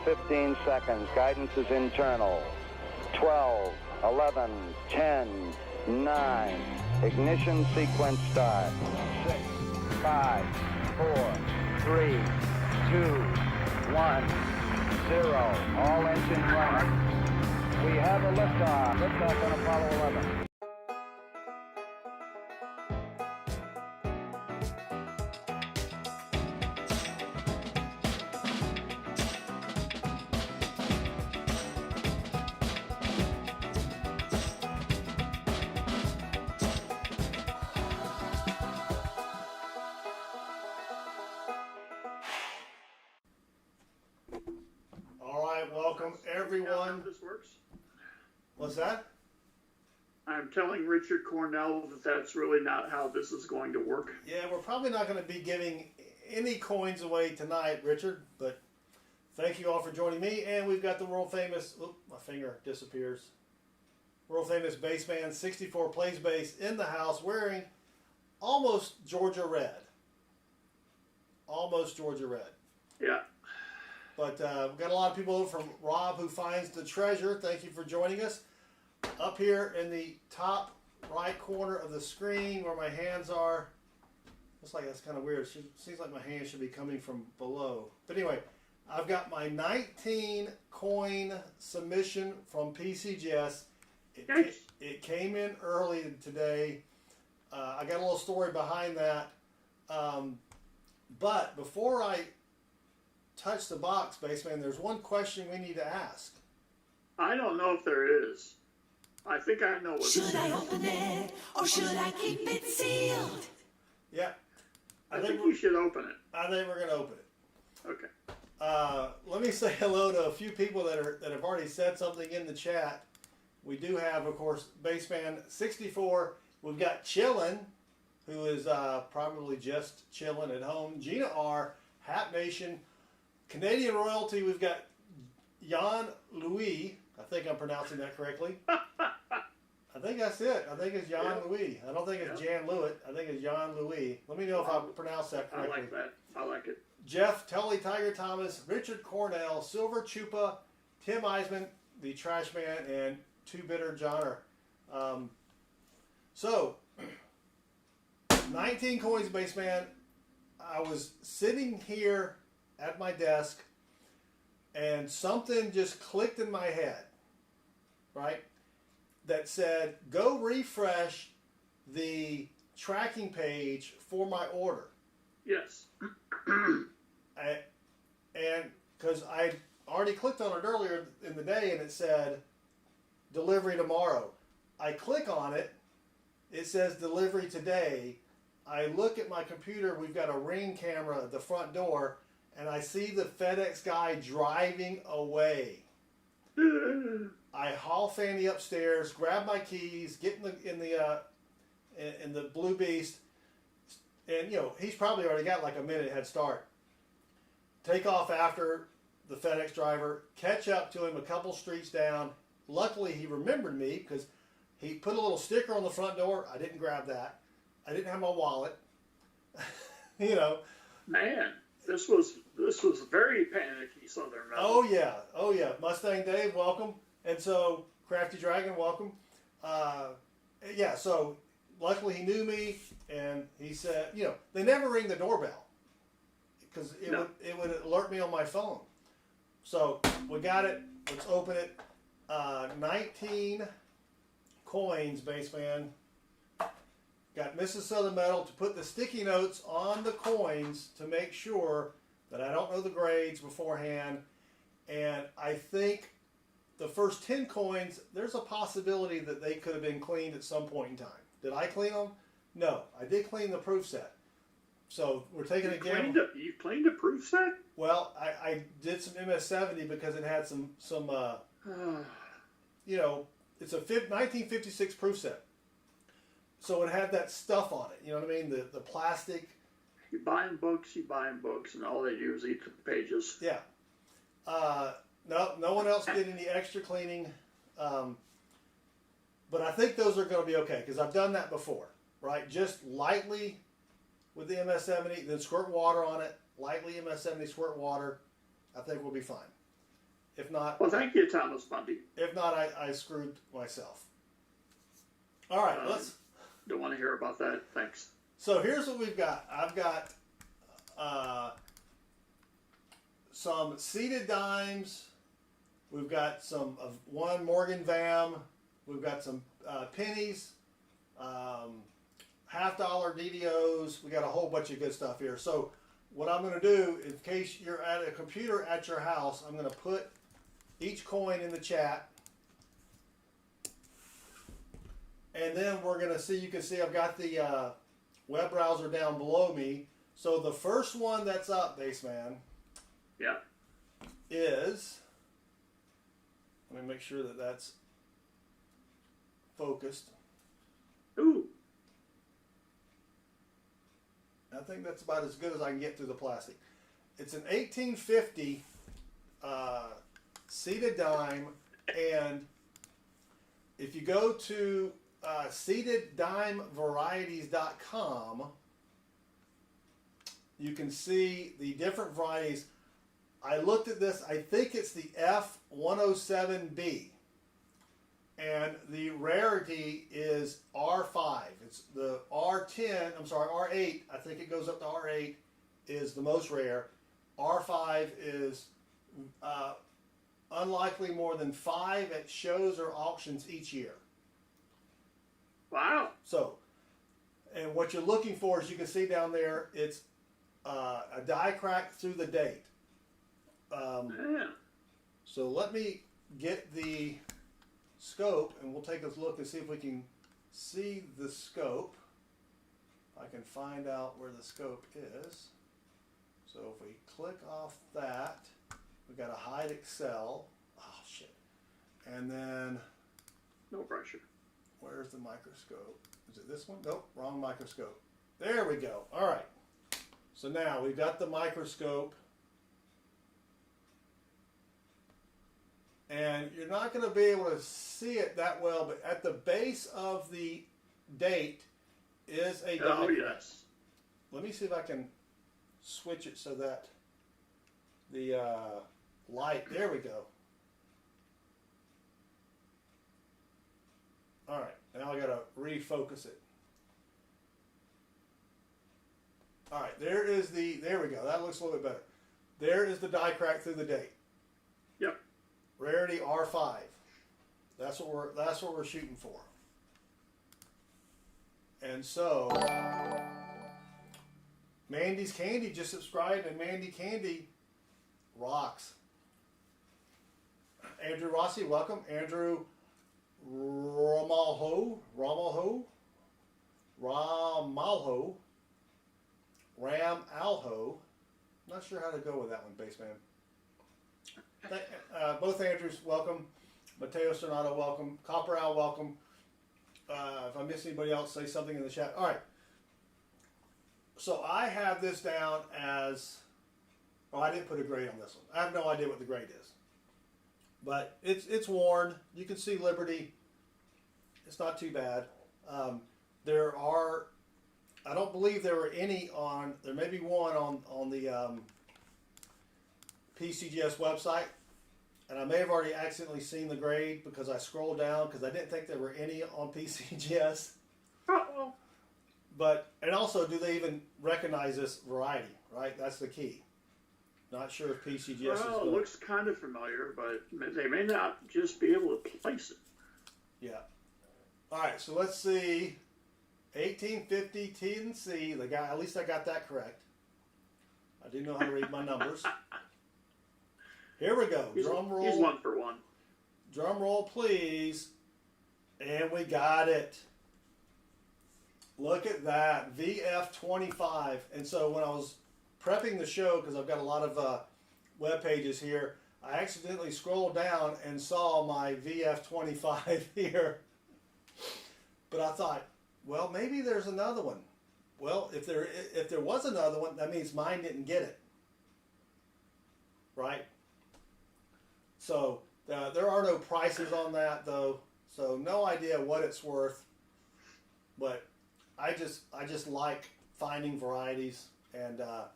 15 seconds. Guidance is internal. 12, 11, 10, 9. Ignition sequence start. 6, 5, 4, 3, 2, 1, 0. All engine running. We have a liftoff. Liftoff on Apollo 11. Welcome everyone. How this works? What's that? I'm telling Richard Cornell that that's really not how this is going to work. Yeah, we're probably not going to be giving any coins away tonight, Richard, but thank you all for joining me. And we've got the world famous, my finger disappears, world famous Bassman64 plays bass in the house wearing almost Georgia red. Almost Georgia red. Yeah. But we've got a lot of people over from Rob Who Finds the Treasure. Thank you for joining us. Up here in the top right corner of the screen where my hands are. Looks like that's kind of weird. It seems like my hands should be coming from below. But anyway, I've got my 19 coin submission from PCGS. It came in early today. I got a little story behind that. But before I touch the box, Bassman, there's one question we need to ask. I don't know if there is. I think I know what it is. Should I open it or should I keep it sealed? Yeah. I think we should open it. I think we're going to open it. Okay. Let me say hello to a few people that have already said something in the chat. We do have, of course, Bassman64. We've got Chillin', who is probably just chilling at home. Gina R, Hat Nation, Canadian Royalty. We've got Jan Louis. I think I'm pronouncing that correctly. I think that's it. I think it's Jan Louis. I don't think it's Jan Lewitt. I think it's Jan Louis. Let me know if I pronounced that correctly. I like that. I like it. Jeff, Tully, Tiger Thomas, Richard Cornell, Silver Chupa, Tim Eisman, the Trash Man, and Two Bitter Johnner. So, 19 coins, Bassman. I was sitting here at my desk and something just clicked in my head, right? That said, go refresh the tracking page for my order. Yes. And because I already clicked on it earlier in the day and it said delivery tomorrow. I click on it, it says delivery today. I look at my computer, we've got a Ring camera at the front door, and I see the FedEx guy driving away. I haul Fanny upstairs, grab my keys, get in the Blue Beast, and you know he's probably already got like a minute head start. Take off after the FedEx driver, catch up to him a couple streets down. Luckily, he remembered me because he put a little sticker on the front door. I didn't grab that. I didn't have my wallet. You know. Man, this was very panicky, Southern Metal. Oh yeah. Mustang Dave, welcome. And so Crafty Dragon, welcome. Yeah. So luckily he knew me, and he said, you know, they never ring the doorbell because it would alert me on my phone. So we got it. Let's open it. 19 coins, Bassman. Got Mrs. Southern Metal to put the sticky notes on the coins to make sure that I don't know the grades beforehand. And I think the first 10 coins, there's a possibility that they could have been cleaned at some point in time. Did I clean them? No, I did clean the proof set. So we're taking a gamble. You cleaned a proof set? Well, I did some MS-70 because it had some you know, it's a 1956 proof set. So it had that stuff on it, you know what I mean? The plastic. You buy in books, and all they do is eat the pages. Yeah. No one else did any extra cleaning. But I think those are going to be okay because I've done that before, right? Just lightly with the MS-70, then squirt water on it. Lightly MS-70, squirt water. I think we'll be fine. If not, Well, thank you, Thomas Bundy. if not, I screwed myself. All right, let's. Don't want to hear about that. Thanks. So here's what we've got. I've got some seated dimes. We've got some of one Morgan Vam. We've got some pennies, $50 DDOs. We got a whole bunch of good stuff here. So what I'm going to do, in case you're at a computer at your house, I'm going to put each coin in the chat. And then we're going to see, you can see I've got the web browser down below me. So the first one that's up, Bassman, Yeah. is, let me make sure that that's focused. Ooh. I think that's about as good as I can get through the plastic. It's an 1850 seated dime, and if you go to seateddimevarieties.com, you can see the different varieties. I looked at this, I think it's the F107B, and the rarity is R5. It's the R10, I'm sorry, R8, I think it goes up to R8, is the most rare. R5 is unlikely more than 5 at shows or auctions each year. Wow. So, and what you're looking for, as you can see down there, it's a die crack through the date. Yeah. So let me get the scope, and we'll take a look and see if we can see the scope. I can find out where the scope is. So if we click off that, we've got to hide Excel. Oh, shit. And then, No pressure. where's the microscope? Is it this one? Nope, wrong microscope. There we go. All right. So now we've got the microscope. And you're not going to be able to see it that well, but at the base of the date is a Oh, diagram. yes. Let me see if I can switch it so that the light, there we go. All right, now I got to refocus it. All right, there we go. That looks a little bit better. There is the die crack through the date. Yep. Rarity R5. That's what we're shooting for. And so Mandy's Candy just subscribed, and Mandy Candy rocks. Andrew Rossi, welcome. Andrew Ramalho, Ram Alho. Not sure how to go with that one, Bassman. Both Andrews, welcome. Mateo Cernato, welcome. Copper Al, welcome. If I miss anybody else, say something in the chat. All right. So I have this down as, oh, I didn't put a grade on this one. I have no idea what the grade is. But it's worn. You can see Liberty. It's not too bad. There are, I don't believe there were any on, there may be one on the PCGS website. And I may have already accidentally seen the grade because I scrolled down because I didn't think there were any on PCGS. Uh-oh. But, and also, do they even recognize this variety, right? That's the key. Not sure if PCGS is Well, going. it looks kind of familiar, but they may not just be able to place it. Yeah. All right, so let's see. 1850 T&C. The guy, at least I got that correct. I do know how to read my numbers. Here we go. Drum roll. He's 1 for 1. Drum roll, please. And we got it. Look at that. VF25. And so when I was prepping the show, because I've got a lot of web pages here, I accidentally scrolled down and saw my VF25 here. But I thought, well, maybe there's another one. Well, if there was another one, that means mine didn't get it. Right? So there are no prices on that, though. So no idea what it's worth. But I just like finding varieties. And all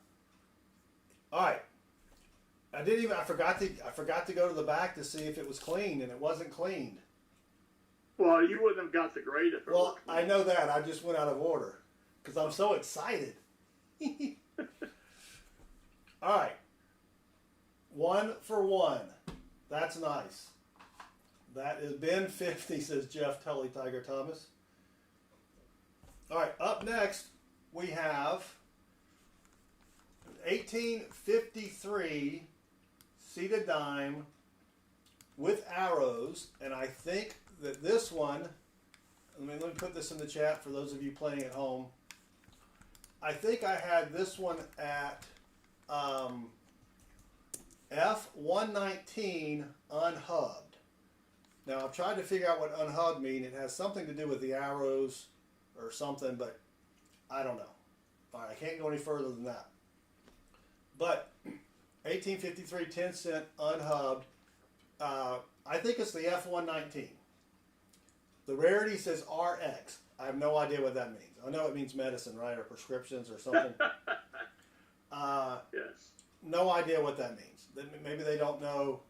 right, I forgot to go to the back to see if it was clean, and it wasn't cleaned. Well, you wouldn't have got the grade if it Well, were clean. I know that. I just went out of order because I'm so excited. All right. 1 for 1. That's nice. That has been 50, says Jeff Tully Tiger Thomas. All right, up next we have 1853 seated dime with arrows, and I think that this one, let me put this in the chat for those of you playing at home. I think I had this one at F119 unhubbed. Now I've tried to figure out what unhubbed mean. It has something to do with the arrows or something, but I don't know. All right, I can't go any further than that. But 1853 10 cent unhubbed. I think it's the F119. The rarity says RX. I have no idea what that means. I know it means medicine, right, or prescriptions or something. Yes. No idea what that means. Maybe they don't know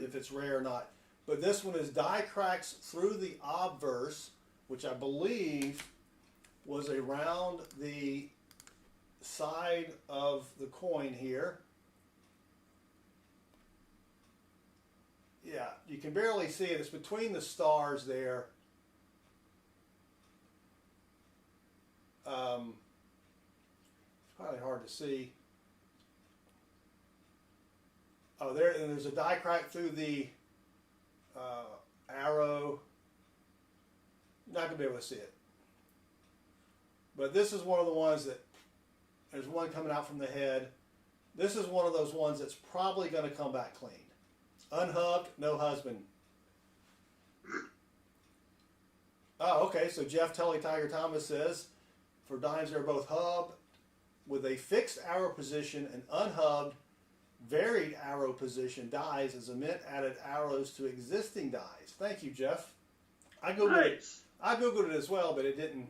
if it's rare or not. But this one is die cracks through the obverse, which I believe was around the side of the coin here. Yeah, you can barely see it. It's between the stars there. It's probably hard to see. Oh, there's a die crack through the arrow. Not going to be able to see it. But this is one of the ones that, there's one coming out from the head. This is one of those ones that's probably going to come back clean. Unhubbed, no husband. Oh, okay, so Jeff Tully Tiger Thomas says, for dimes they're both hubbed with a fixed arrow position and unhubbed varied arrow position dies as a mint added arrows to existing dies. Thank you, Jeff. I googled it. I googled it as well, but it didn't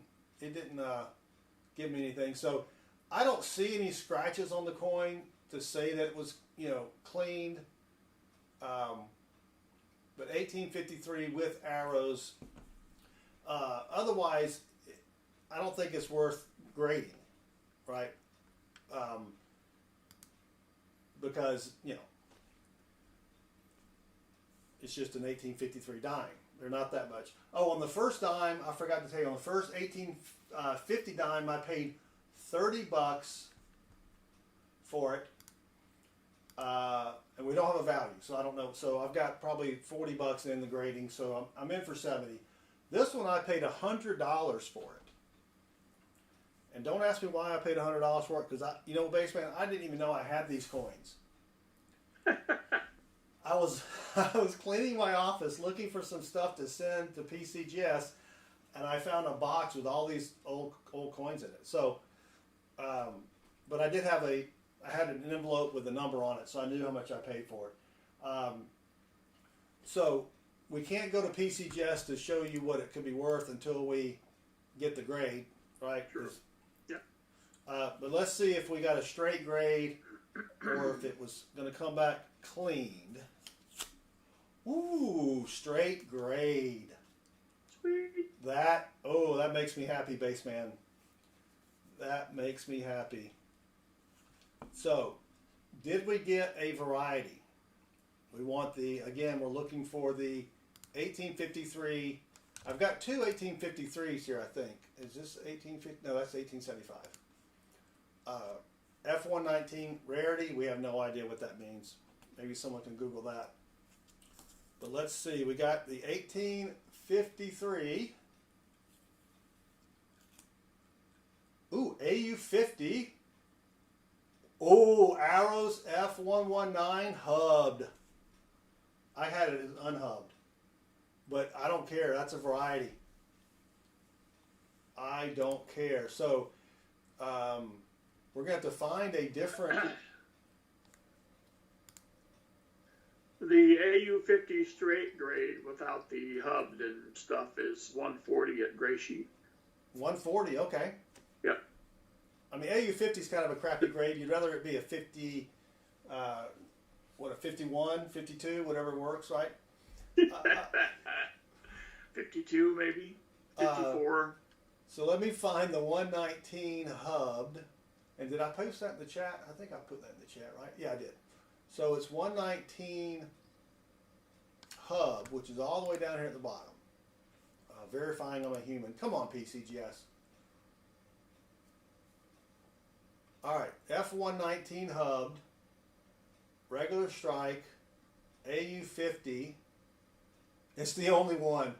give me anything. So I don't see any scratches on the coin to say that it was cleaned. But 1853 with arrows. Otherwise, I don't think it's worth grading, right? Because, it's just an 1853 dime. They're not that much. Oh, on the first dime, I forgot to tell you, on the first 1850 dime, I paid $30 for it. And we don't have a value, so I don't know. So I've got probably $40 in the grading, so I'm in for 70. This one I paid $100 for it. And don't ask me why I paid $100 for it, because Bassman, I didn't even know I had these coins. I was cleaning my office looking for some stuff to send to PCGS, and I found a box with all these old coins in it. So, but I did have I had an envelope with a number on it, so I knew how much I paid for it. So we can't go to PCGS to show you what it could be worth until we get the grade, right? Sure. Yeah. But let's see if we got a straight grade or if it was going to come back cleaned. Ooh, straight grade. Sweet. That makes me happy, Bassman. That makes me happy. So, did we get a variety? We want we're looking for the 1853. I've got two 1853s here, I think. Is this 1850? No, that's 1875. F119 rarity, we have no idea what that means. Maybe someone can Google that. But let's see, we got the 1853. Ooh, AU50. Oh, arrows F119 hubbed. I had it as unhubbed. But I don't care, that's a variety. I don't care. So, we're going to have to find a different... The AU50 straight grade without the hubbed and stuff is 140 at gray sheet. 140, okay. Yep. I mean, AU50 is kind of a crappy grade. You'd rather it be a 50, what, a 51, 52, whatever works, right? 52 maybe, 54. So let me find the 119 hubbed. And did I post that in the chat? I think I put that in the chat, right? Yeah, I did. So it's 119 hub, which is all the way down here at the bottom. Verifying I'm a human. Come on, PCGS. All right, F119 hubbed, regular strike, AU50. It's the only one.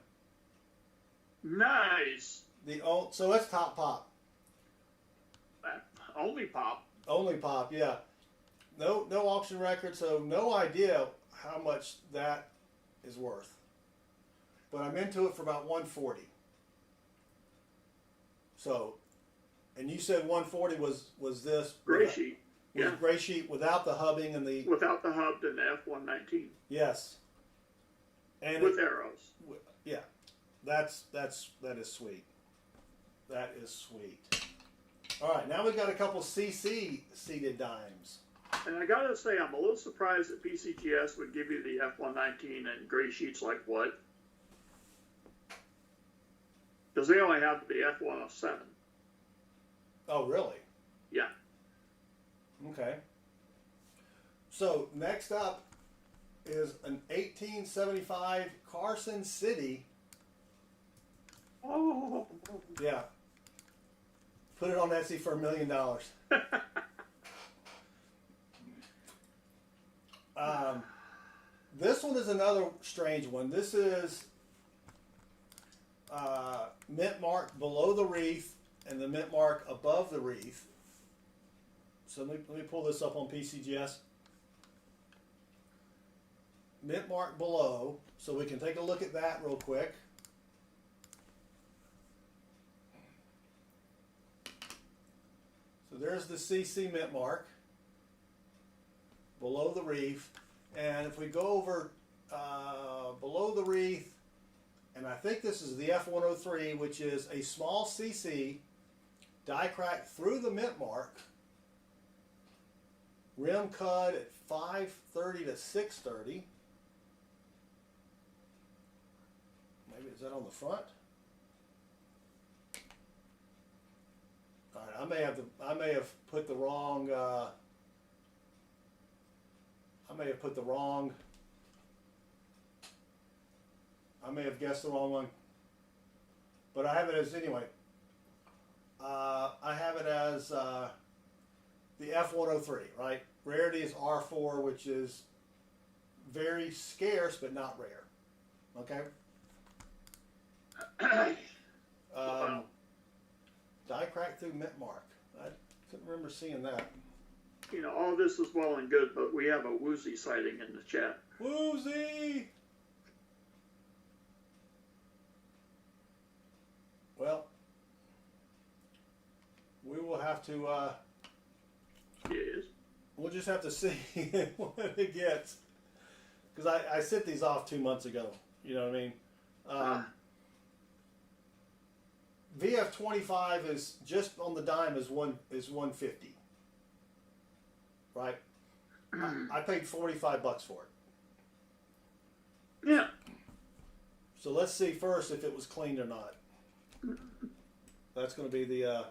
Nice. So that's top pop. Only pop. Only pop, yeah. No auction record, so no idea how much that is worth. But I'm into it for about 140. So, and you said 140 was this Gray sheet. Was Yeah. gray sheet without the hubbing and the Without the hub and the F119. yes. And With arrows. Yeah, that is sweet. That is sweet. All right, now we've got a couple CC seated dimes. And I gotta say, I'm a little surprised that PCGS would give you the F119 and gray sheets like what? Because they only have the F107. Oh, really? Yeah. Okay. So next up is an 1875 Carson City. Oh. Yeah. Put it on Etsy for $1 million. This one is another strange one. This is mint mark below the wreath and the mint mark above the wreath. So let me pull this up on PCGS. Mint mark below, so we can take a look at that real quick. So there's the CC mint mark below the wreath. And if we go over below the wreath, and I think this is the F103, which is a small CC, die crack through the mint mark, rim cut at 530 to 630. Maybe is that on the front? All right, I may have put the wrong. I may have guessed the wrong one, but I have it as anyway. I have it as the F103, right? Rarity is R4, which is very scarce but not rare. Okay. Die crack through mint mark. I couldn't remember seeing that. You know, all this is well and good, but we have a Woozy sighting in the chat. Woozy! Well, we will have to, Yes. we'll just have to see what it gets. Because I sent these off 2 months ago. You know what I mean? VF25 is just on the dime is 150. Right? I paid $45 for it. Yeah. So let's see first if it was cleaned or not. That's going to be the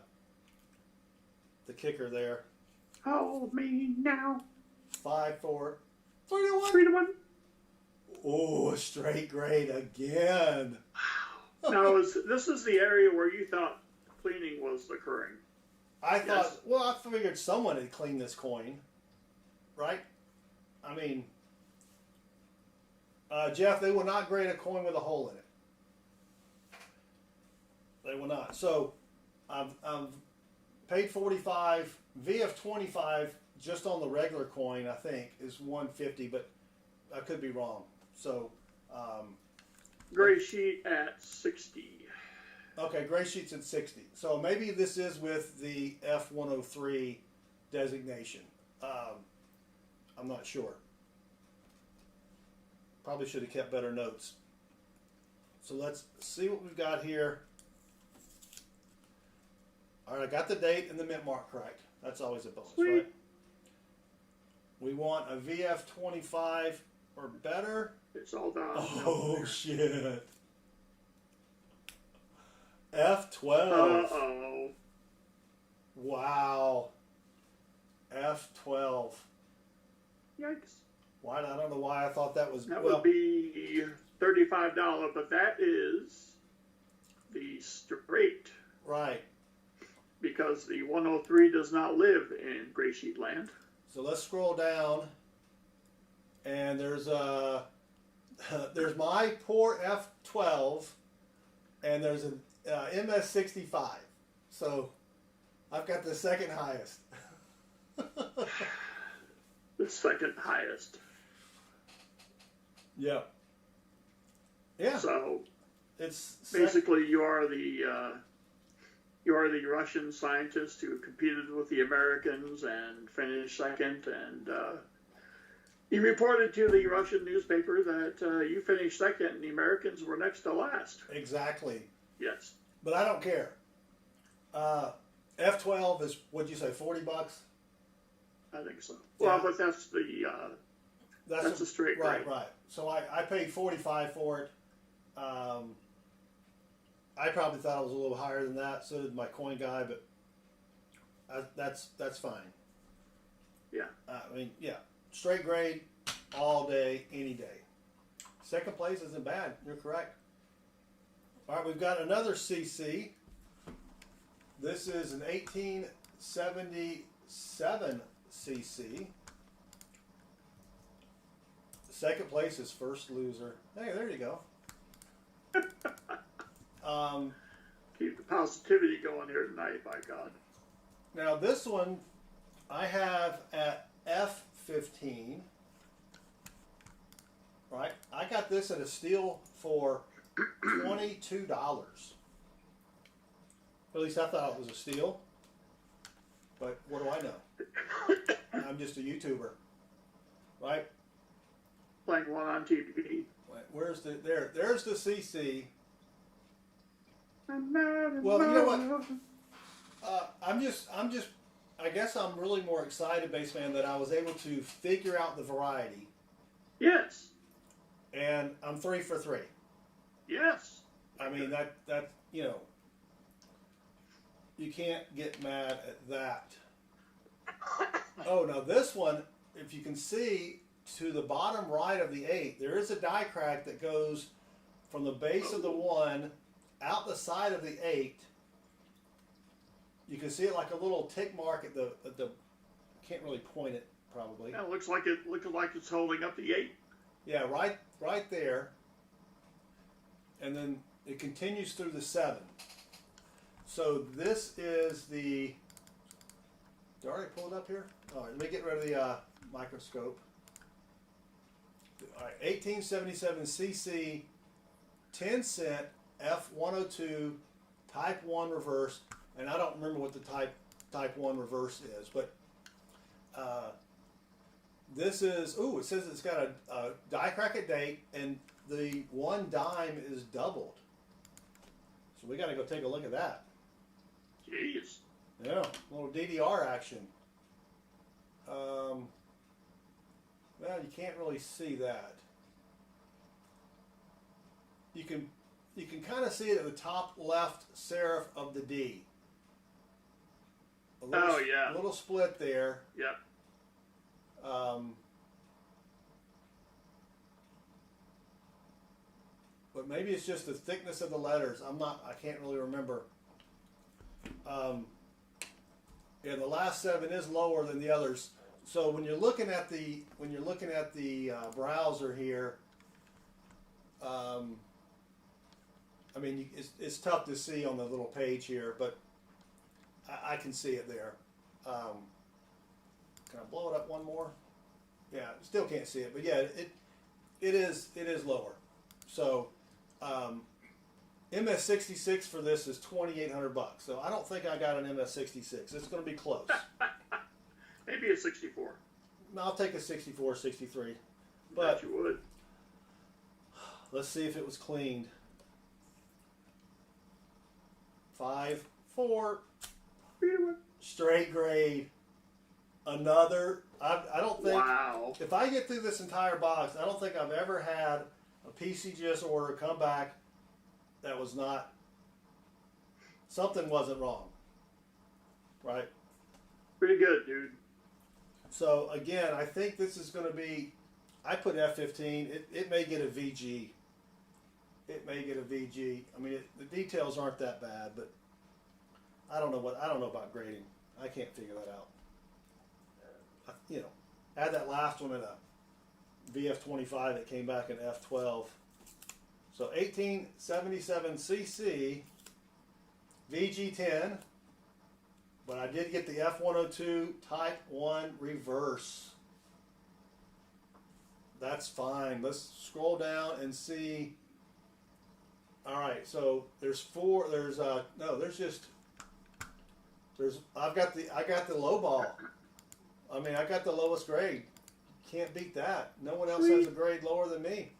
kicker there. Hold me now. 5, 4, 3 to 1. 3 to 1. Oh, a straight grade again. Now, this is the area where you thought cleaning was occurring. I thought, Yes. well, I figured someone had cleaned this coin, right? I mean, Jeff, they will not grade a coin with a hole in it. They will not. So, I've paid $45. VF25 just on the regular coin, I think, is $150, but I could be wrong. So, Gray sheet at 60. okay, gray sheet's at 60. So maybe this is with the F103 designation. I'm not sure. Probably should have kept better notes. So let's see what we've got here. All right, I got the date and the mint mark correct. That's always a bonus, Sweet. right? We want a VF25 or better. It's all down. Oh, shit. F12. Uh-oh. Wow. F12. Yikes. Why? I don't know why I thought that was... That well, would be $35, but that is the straight. right. Because the 103 does not live in Gray Sheet Land. So let's scroll down. And there's there's my poor F12, and there's an MS65. So I've got the second highest. The second highest. Yep. Yeah. So It's basically you are the Russian scientist who competed with the Americans and finished second, and you reported to the Russian newspaper that you finished second and the Americans were next to last. exactly. Yes. But I don't care. F12 is, what'd you say, $40? I think so. Yeah. Well, but that's the straight right, grade. right. So I paid $45 for it. I probably thought it was a little higher than that. So did my coin guy, but that's fine. Yeah. I mean, yeah, straight grade, all day, any day. Second place isn't bad. You're correct. All right, we've got another CC. This is an 1877 CC. Second place is first loser. Hey, there you go. Keep the positivity going here tonight, by God. Now this one I have at F15. Right? I got this at a steal for $22. At least I thought it was a steal. But what do I know? I'm just a YouTuber. Right? Playing one on TV. Where's the there's the CC. Well, Well, you know what? I'm just I guess I'm really more excited, Bassman, that I was able to figure out the variety. Yes. And I'm 3 for 3. Yes. I mean that you know, you can't get mad at that. Oh, now this one, if you can see to the bottom right of the 8, there is a die crack that goes from the base of the 1 out the side of the 8. You can see it like a little tick mark at the can't really point it probably. Yeah, looks like it's holding up the 8. Yeah, right there. And then it continues through the 7. So this is the. Did I already pull it up here? All right, let me get rid of the microscope. All right, 1877 CC, 10 cent F102 Type 1 reverse, and I don't remember what the Type 1 reverse is, but this is. Ooh, it says it's got a die crack at date, and the 1 dime is doubled. So we got to go take a look at that. Jeez. Yeah, a little DDR action. Well, you can't really see that. You can kind of see it at the top left serif of the D. A little split there. Yep. But maybe it's just the thickness of the letters. I can't really remember. Yeah, the last 7 is lower than the others. So when you're looking at the browser here, I mean it's tough to see on the little page here, but I can see it there. Can I blow it up one more? Yeah, still can't see it, but yeah, it is lower. So MS66 for this is $2,800. So I don't think I got an MS66. It's going to be close. Maybe a 64. I'll take a 64, 63. Bet But you would. let's see if it was cleaned. 5, 4, straight grade, Another, I don't think, Wow. if I get through this entire box, I don't think I've ever had a PCGS order come back that was not, something wasn't wrong. Right? Pretty good, dude. So again, I think this is going to be, I put F15, it may get a VG. It may get a VG. I mean, the details aren't that bad, but I don't know about grading. I can't figure that out. You know, add that last one in a VF25 that came back in F12. So 1877cc VG10, but I did get the F102 Type 1 reverse. That's fine. Let's scroll down and see. All right, so there's four. There's no. There's just. I got the low ball. I mean, I got the lowest grade. Can't beat that. No one else has a grade lower than me.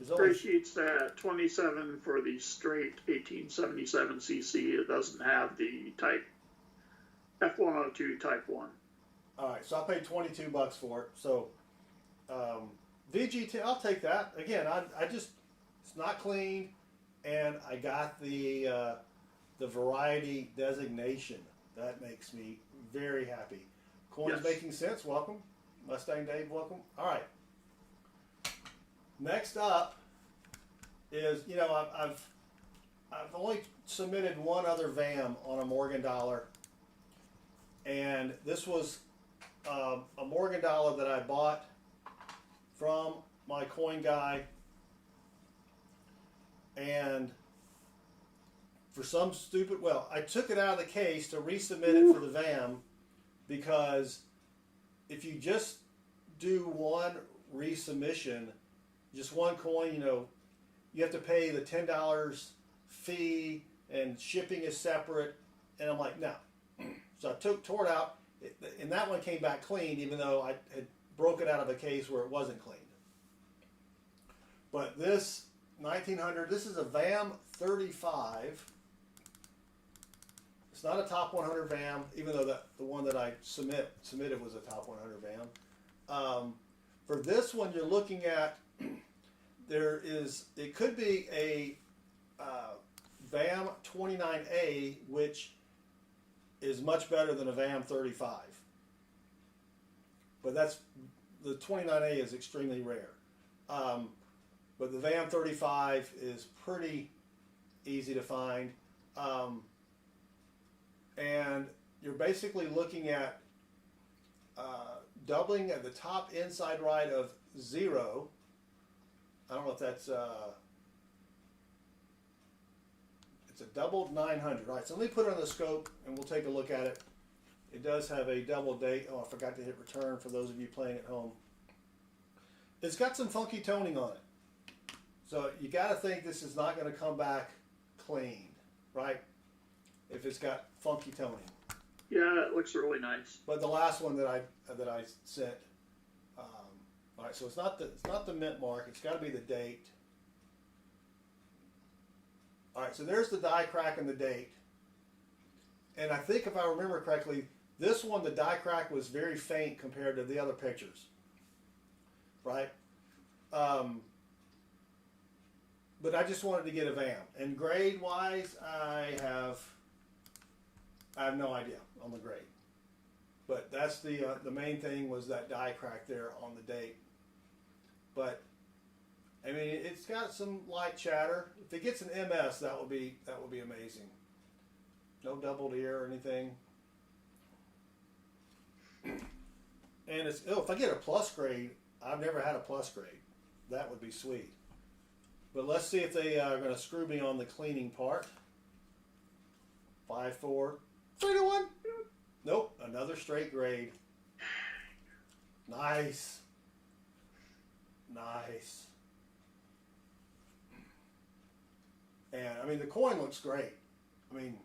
Appreciates that 27 for the straight 1877cc. It doesn't have the type F102 Type 1. All right, so I paid $22 for it. So VGT, I'll take that. Again, I just, it's not clean, and I got the variety designation. That makes me very happy. Coin's making sense. Welcome, Mustang Dave. Welcome. All right. Next up is, you know, I've only submitted one other VAM on a Morgan Dollar, and this was a Morgan Dollar that I bought from my coin guy, and for some stupid, well, I took it out of the case to resubmit it for the VAM, because if you just do one resubmission, just one coin, you know, you have to pay the $10 fee and shipping is separate. And I'm like, no. So I tore it out, and that one came back clean, even though I had broke it out of a case where it wasn't clean. But this 1900, this is a VAM 35. It's not a top 100 VAM, even though the one that I submitted was a top 100 VAM. For this one, you're looking at, it could be a VAM 29A, which is much better than a VAM 35. But the 29A is extremely rare. But the VAM 35 is pretty easy to find. And you're basically looking at doubling at the top inside right of 0. I don't know if that's it's a doubled 900. Right, so let me put it on the scope and we'll take a look at it. It does have a double date. Oh, I forgot to hit return for those of you playing at home. It's got some funky toning on it. So you got to think this is not going to come back clean, right? If it's got funky toning. Yeah, it looks really nice. But the last one that I sent, all right. So it's not the mint mark. It's got to be the date. All right. So there's the die crack and the date. And I think if I remember correctly, this one the die crack was very faint compared to the other pictures. Right. But I just wanted to get a VAM. And grade wise, I have no idea on the grade. But that's the main thing was that die crack there on the date. But I mean, it's got some light chatter. If it gets an MS, that will be amazing. No doubled ear or anything. And it's if I get a plus grade, I've never had a plus grade. That would be sweet. But let's see if they are going to screw me on the cleaning part. 5, 4, 3 to 1. Nope, another straight grade. Nice. Nice. And I mean, the coin looks great. I mean,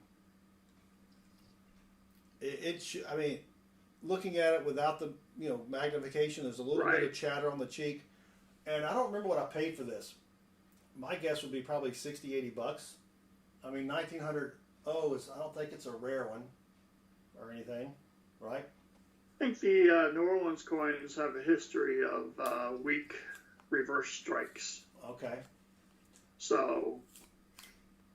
I mean, looking at it without the magnification, there's a little bit of chatter on the cheek. And I don't remember what I paid for this. My guess would be probably $60, $80. I mean, 1900 I don't think it's a rare one or anything, right? think the New Orleans coins have a history of weak reverse strikes. Okay. So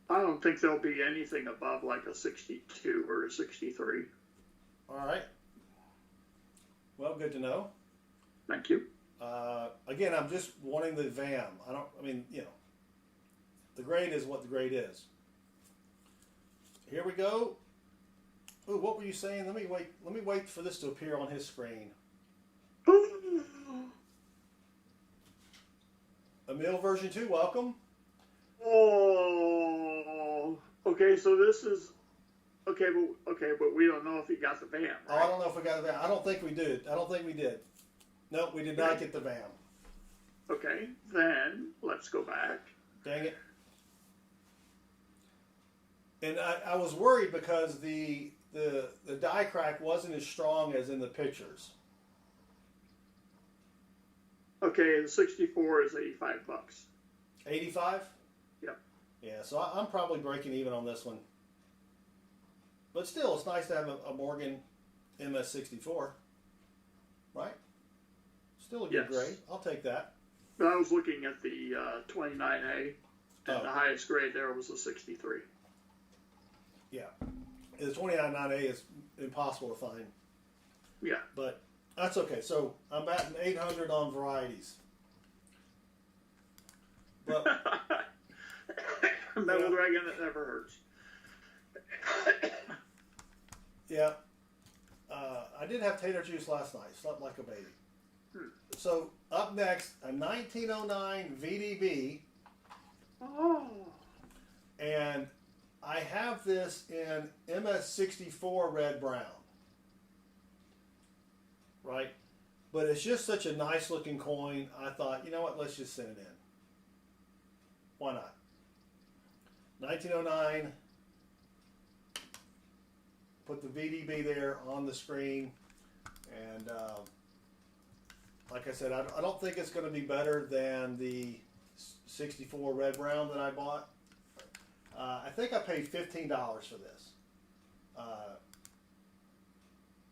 I don't think there'll be anything above like a 62 or a 63. All right. Well, good to know. Thank you. Again, I'm just wanting the VAM. I mean, you know, the grade is what the grade is. Here we go. Ooh, what were you saying? Let me wait for this to appear on his screen. Emil version 2, welcome. Oh, okay. So this is okay, but we don't know if he got the VAM. Right? Oh, I don't know if we got the VAM. I don't think we did. Nope, we did not get the VAM. Okay, then let's go back. Dang it. And I was worried because the die crack wasn't as strong as in the pictures. Okay, the 64 is $85. 85? Yep. Yeah, so I'm probably breaking even on this one. But still, it's nice to have a Morgan MS64. Right? Still a good grade. I'll take that. But I was looking at the 29A, and the highest grade there was a 63. Yeah. The 29.9A is impossible to find. Yeah. But that's okay. So I'm batting 800 on varieties. But Metal Dragon, it never hurts. Yeah. I did have tater juice last night. Slept like a baby. So up next, a 1909 VDB. Oh. And I have this in MS64 red brown. Right? But it's just such a nice looking coin. I thought, you know what, let's just send it in. Why not? 1909. Put the VDB there on the screen. And like I said, I don't think it's going to be better than the 64 red brown that I bought. I think I paid $15 for this.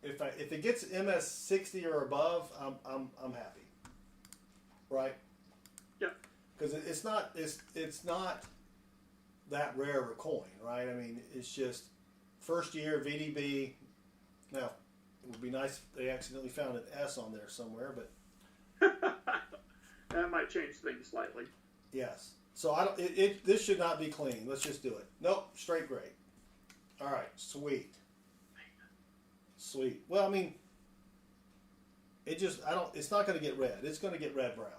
If it gets MS60 or above, I'm happy. Right? Yeah. Because it's not that rare of a coin, right? I mean, it's just first year VDB. Now, it would be nice if they accidentally found an S on there somewhere, but that might change things slightly. yes. So this should not be clean. Let's just do it. Nope, straight grade. All right, sweet. Sweet. Well, I mean, it's not going to get red. It's going to get red brown.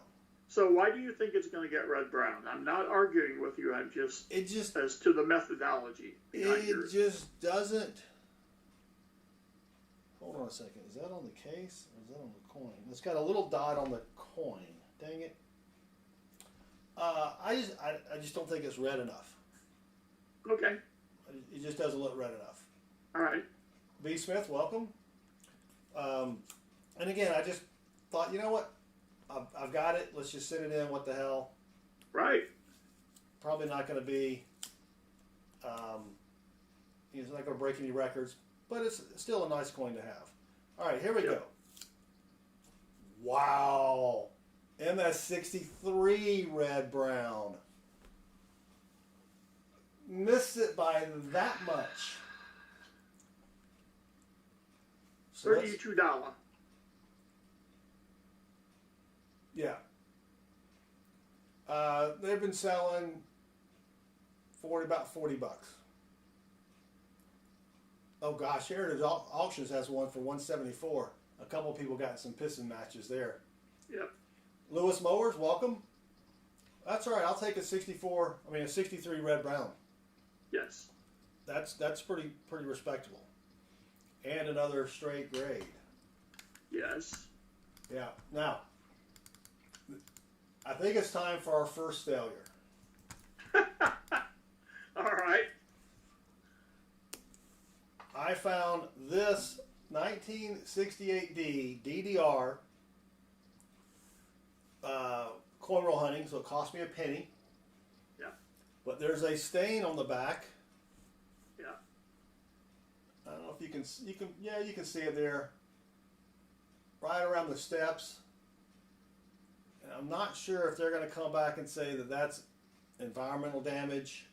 So why do you think it's going to get red brown? I'm not arguing with you. It just as to the methodology. It just doesn't. Hold on a second. Is that on the case or is that on the coin? It's got a little dot on the coin. Dang it. I just don't think it's red enough. Okay. It just doesn't look red enough. All right. B. Smith, welcome. And again, I just thought, you know what? I've got it. Let's just send it in. What the hell? Right. Probably not going to be. It's not going to break any records, but it's still a nice coin to have. All right, here we go. Wow. MS63 red brown. Missed it by that much. So $32. Yeah. They've been selling about $40. Oh gosh, Heritage Auctions has one for $174. A couple of people got some piston matches there. Yep. Lewis Mowers, welcome. That's all right. I'll take a 63 red brown. Yes. That's pretty respectable. And another straight grade. Yes. Yeah. Now, I think it's time for our first failure. All right. I found this 1968D DDR coin roll hunting, so it cost me a penny. Yeah. But there's a stain on the back. Yeah. I don't know if you can see it there. right around the steps. And I'm not sure if they're going to come back and say that that's environmental damage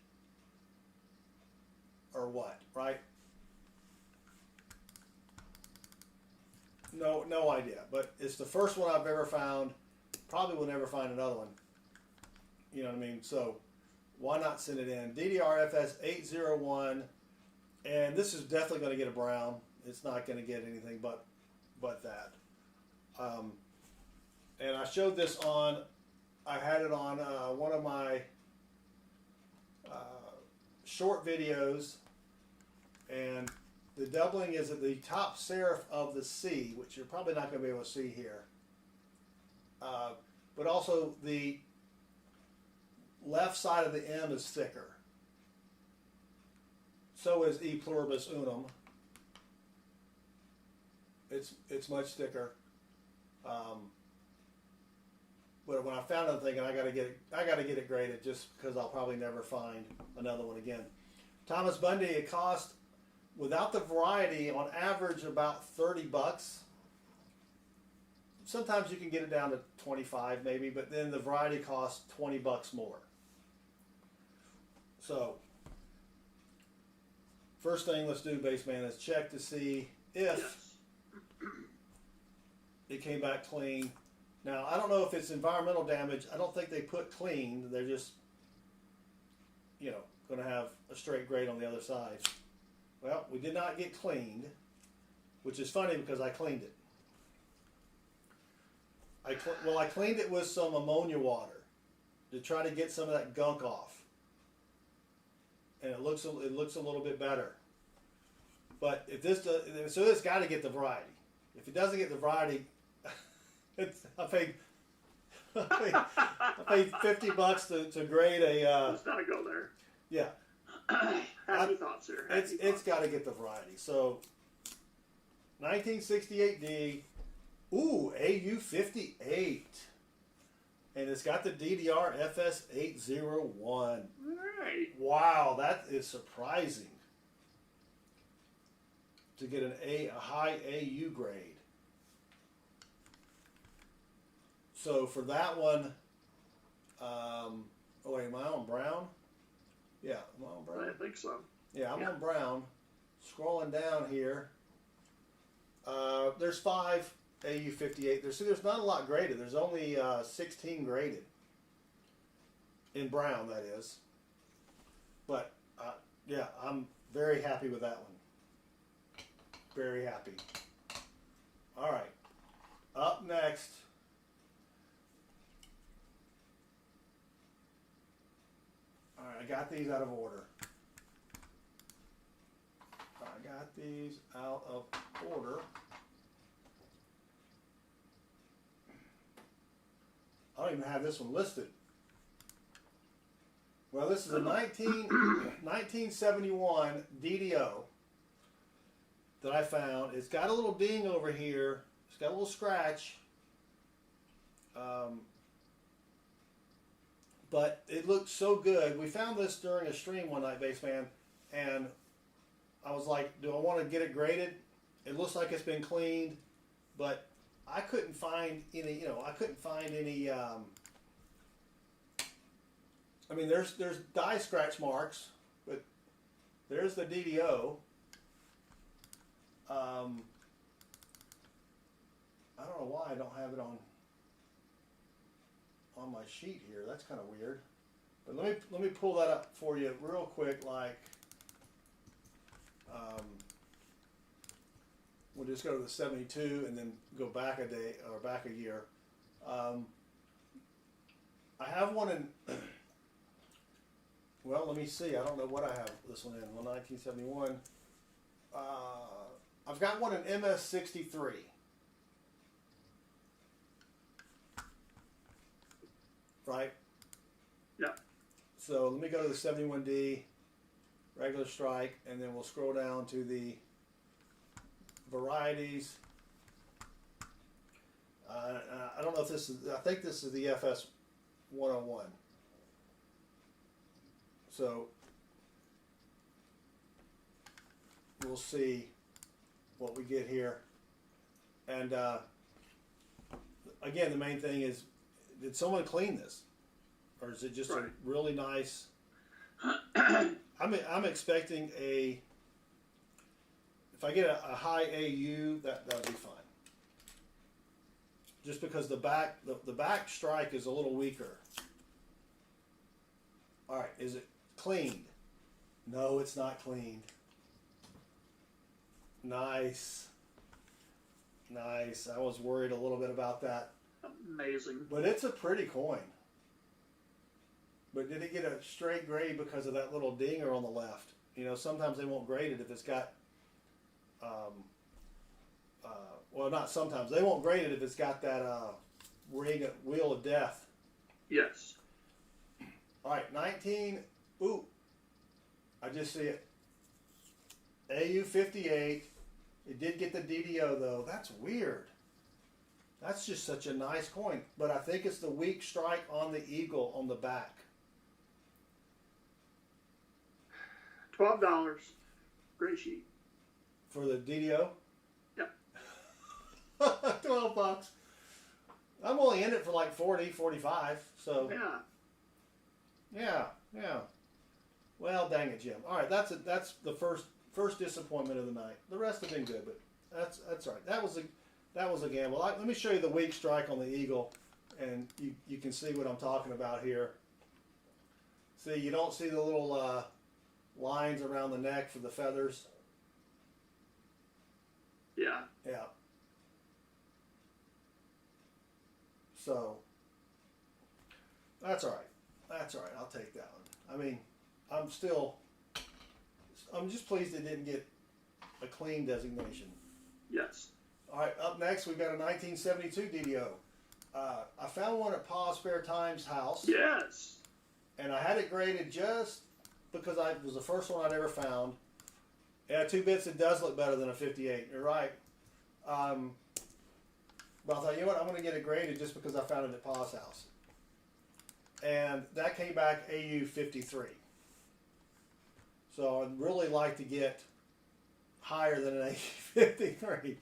or what, right? No idea. But it's the first one I've ever found. Probably will never find another one. You know what I mean? So why not send it in? DDRFS801, and this is definitely going to get a brown. It's not going to get anything but that. And I showed this on, I had it on one of my short videos, and the doubling is at the top serif of the C, which you're probably not going to be able to see here. But also the left side of the M is thicker. So is E pluribus unum. It's much thicker. But when I found it, I'm thinking I gotta get it graded just because I'll probably never find another one again. Thomas Bundy, it cost without the variety on average about $30. Sometimes you can get it down to 25 maybe, but then the variety costs $20 more. So first thing let's do, Bassman, is check to see if it came back clean. Now, I don't know if it's environmental damage. I don't think they put clean. They're just, you know, going to have a straight grade on the other side. Well, we did not get cleaned, which is funny because I cleaned it. I cleaned it with some ammonia water to try to get some of that gunk off. And it looks a little bit better. But if this does, so it's got to get the variety. If it doesn't get the variety, I paid $50 to grade a. Let's not go there. Yeah. Happy thoughts here. It's got to get the variety. So 1968D, ooh, AU58, and it's got the DDR FS801. Right. Wow, that is surprising to get a high AU grade. So for that one, oh wait, am I on brown? Yeah, am I on brown? I think so. Yeah, I'm on brown. Scrolling down here, there's 5 AU58. There's not a lot graded. There's only 16 graded. In brown, that is. But, yeah, I'm very happy with that one. Very happy. All right. Up next. All right, I got these out of order. I don't even have this one listed. Well, this is a 1971 DDO that I found. It's got a little ding over here. It's got a little scratch. But it looked so good. We found this during a stream one night, Bassman, and I was like, do I want to get it graded? It looks like it's been cleaned, but I couldn't find any, I mean, there's die scratch marks, but there's the DDO. I don't know why I don't have it on my sheet here. That's kind of weird. But let me pull that up for you real quick. Like, we'll just go to the 72 and then go back a day or back a year. I have one in. Well, let me see. I don't know what I have this one in. 1971. I've got one in MS63. Right? Yeah. So let me go to the 71D, regular strike, and then we'll scroll down to the varieties. I don't know if this is, I think this is the FS 101. So we'll see what we get here. And again, the main thing is, did someone clean this, or is it just a really nice? I'm expecting a. If I get a high AU, that'll be fine. Just because the back strike is a little weaker. All right, is it cleaned? No, it's not cleaned. Nice. Nice. I was worried a little bit about that. Amazing. But it's a pretty coin. But did it get a straight grade because of that little dinger on the left? You know, sometimes they won't grade it if it's got, well, not sometimes. They won't grade it if it's got that wheel of death. Yes. All right, 19. Ooh, I just see it. AU 58. It did get the DDO though. That's weird. That's just such a nice coin. But I think it's the weak strike on the eagle on the back. $12. Gray sheet. For the DDO? Yep. $12. I'm only in it for like 40, 45. So yeah. Yeah. Well, dang it, Jim. All right, that's the first disappointment of the night. The rest have been good, but that's all right. That was a gamble. Let me show you the weak strike on the eagle, and you can see what I'm talking about here. See, you don't see the little lines around the neck for the feathers. Yeah. Yeah. So that's all right. That's all right. I'll take that one. I mean, I'm just pleased it didn't get a clean designation. Yes. All right, up next we've got a 1972 DDO. I found one at Pa's Spare Time's house. Yes. And I had it graded just because it was the first one I'd ever found. Yeah, 2 bits, it does look better than a 58. You're right. But I thought, you know what, I'm going to get it graded just because I found it at Pa's house. And that came back AU 53. So I'd really like to get higher than an AU 53.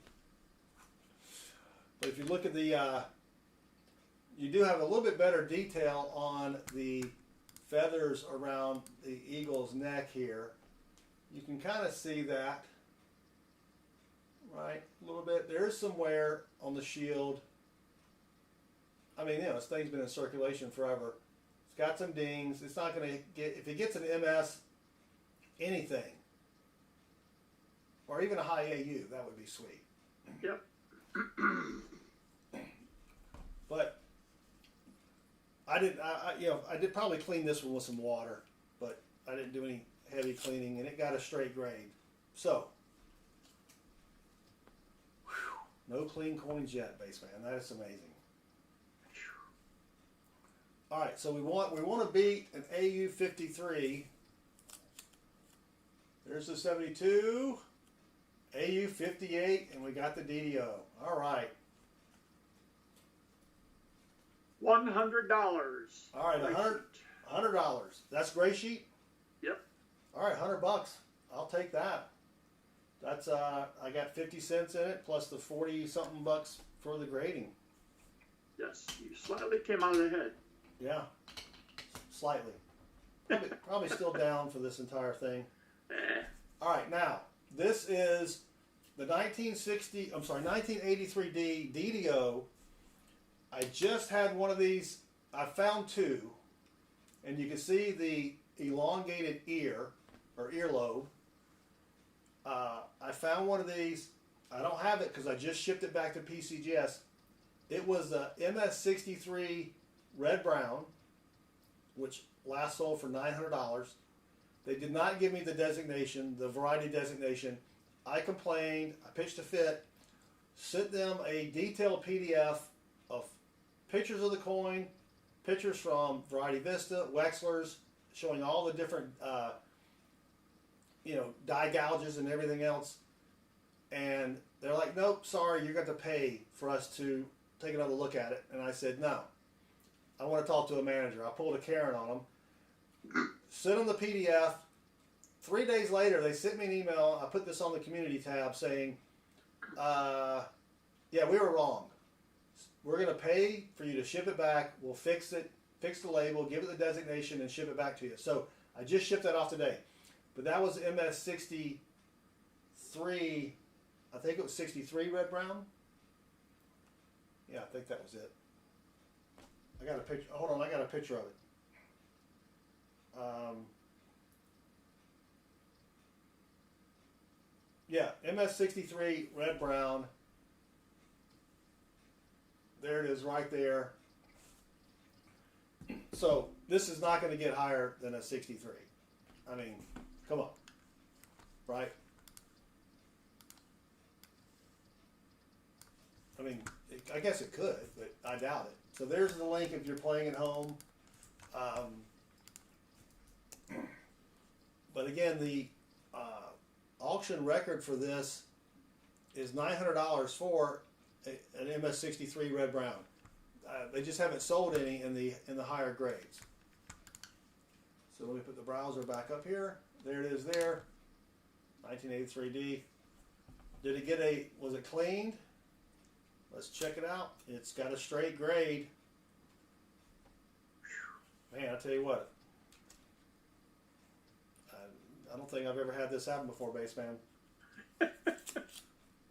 But if you look at the, you do have a little bit better detail on the feathers around the eagle's neck here. You can kind of see that, right? A little bit. There's some wear on the shield. I mean, you know, this thing's been in circulation forever. It's got some dings. It's not going to get, if it gets an MS, anything, or even a high AU, that would be sweet. Yep. But I did probably clean this one with some water, but I didn't do any heavy cleaning, and it got a straight grade. So, whew, no clean coins yet, Bassman. That is amazing. All right, so we want to beat an AU 53. There's the 72, AU 58, and we got the DDO. All right. $100. All right, $100. That's gray sheet. Yep. All right, $100. I'll take that. That's I got 50 cents in it plus the 40 something bucks for the grading. Yes, you slightly came out ahead. Yeah, slightly. Probably still down for this entire thing. All right, now this is the 1983D DDO. I just had one of these. I found 2, and you can see the elongated ear or earlobe. I found one of these. I don't have it because I just shipped it back to PCGS. It was the MS63 red brown, which last sold for $900. They did not give me the designation, the variety designation. I complained. I pitched a fit. Sent them a detailed PDF of pictures of the coin, pictures from Variety Vista, Wexler's, showing all the different, die gouges and everything else. And they're like, nope, sorry, you're going to have to pay for us to take another look at it. And I said, no, I want to talk to a manager. I pulled a Karen on them, sent them the PDF. 3 days later, they sent me an email. I put this on the community tab saying, yeah, we were wrong. we're going to pay for you to ship it back. We'll fix it, fix the label, give it the designation, and ship it back to you. So I just shipped that off today. But that was MS63, I think it was 63 red brown. Yeah, I think that was it. I got a picture. Hold on, I got a picture of it. Yeah, MS63 red brown. There it is right there. So this is not going to get higher than a 63. I mean, come on. Right? I mean, I guess it could, but I doubt it. So there's the link if you're playing at home. But again, the auction record for this is $900 for an MS63 red brown. They just haven't sold any in the higher grades. So let me put the browser back up here. There it is there. 1983D. Did it get was it cleaned? Let's check it out. It's got a straight grade. Man, I tell you what. I don't think I've ever had this happen before, Bassman. All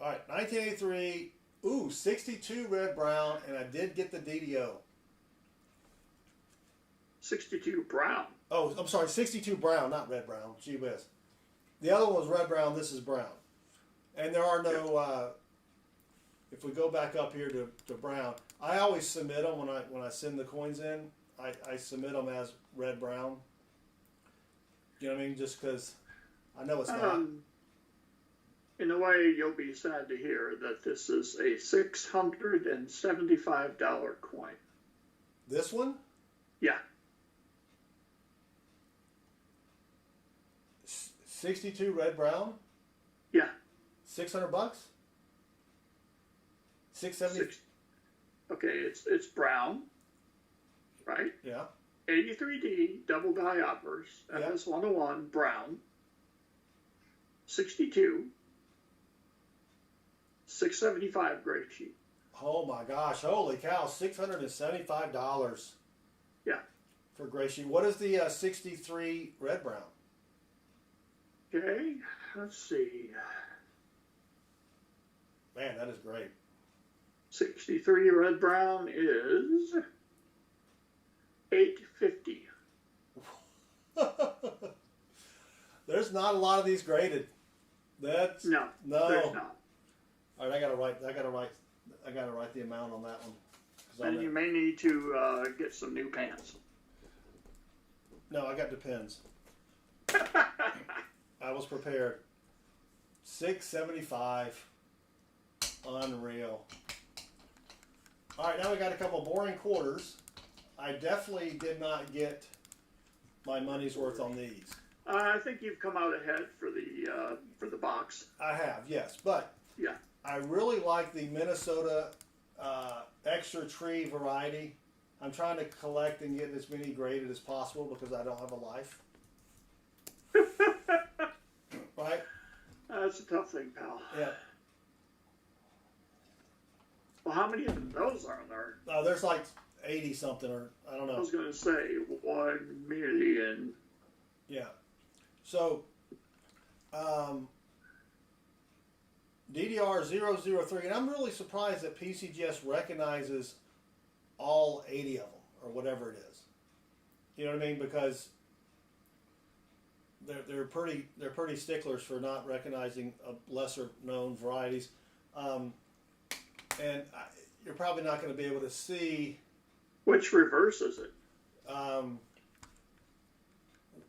right, 1983. Ooh, 62 red brown, and I did get the DDO. 62 brown. Oh, I'm sorry, 62 brown, not red brown. Gee whiz. The other one was red brown. This is brown, and there are no. If we go back up here to brown, I always submit them when I send the coins in. I submit them as red brown. You know what I mean? Just because I know it's not. In a way, you'll be sad to hear that this is a $675 coin. This one? Yeah. 62 red brown? Yeah. $600? 670. Okay, it's brown, right? Yeah. 83D double die uppers, FS101 brown, 62, 675 gray sheet. Oh my gosh! Holy cow! $675. Yeah. For gray sheet. What is the 63 red brown? Okay, let's see. Man, that is great. 63 red brown is $850. There's not a lot of these graded. That's no. There's not. All right, I gotta write the amount on that one. And you may need to get some new pants. No, I got Depends. I was prepared. $675. Unreal. All right, now we got a couple boring quarters. I definitely did not get my money's worth on these. I think you've come out ahead for the box. I have, yes, but yeah, I really like the Minnesota extra tree variety. I'm trying to collect and get as many graded as possible because I don't have a life. Right? That's a tough thing, pal. Yeah. Well, how many of those are there? There's like 80 something, or I don't know. I was going to say 1 million. Yeah. So, DDR003, and I'm really surprised that PCGS recognizes all 80 of them, or whatever it is. You know what I mean? Because they're pretty sticklers for not recognizing lesser known varieties. And you're probably not going to be able to see. Which reverse is it?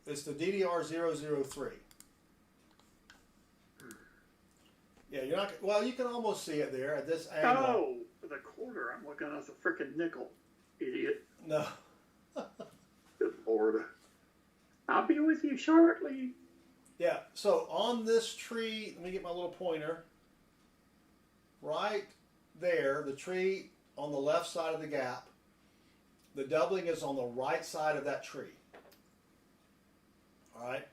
It's the DDR003. Yeah, you're not. Well, you can almost see it there at this angle. Oh, the quarter. I'm looking at the frickin' nickel. Idiot. No. Good Lord. I'll be with you shortly. Yeah. So on this tree, let me get my little pointer. Right there, the tree on the left side of the gap. The doubling is on the right side of that tree. All right.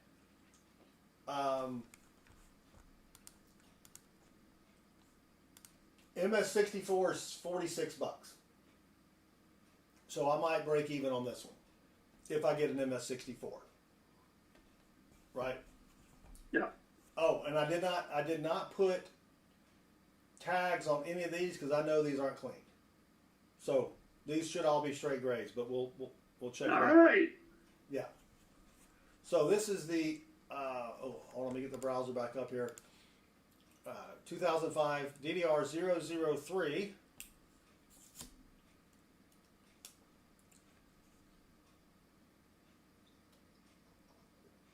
MS64 is $46. So I might break even on this one if I get an MS64. Right? Yeah. Oh, and I did not put tags on any of these because I know these aren't clean. So these should all be straight grays, but we'll check it out. All right. Yeah. So this is the hold on, let me get the browser back up here. 2005 DDR003.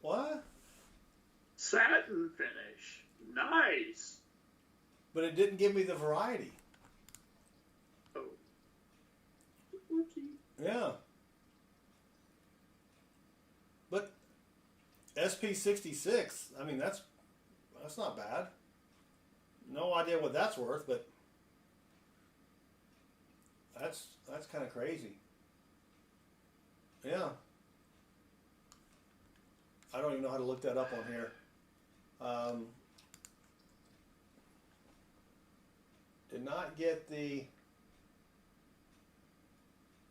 What? Satin finish. Nice. But it didn't give me the variety. Oh. Whoopsie. Yeah. But SP66, I mean that's not bad. No idea what that's worth, but that's kind of crazy. Yeah. I don't even know how to look that up on here. Did not get the.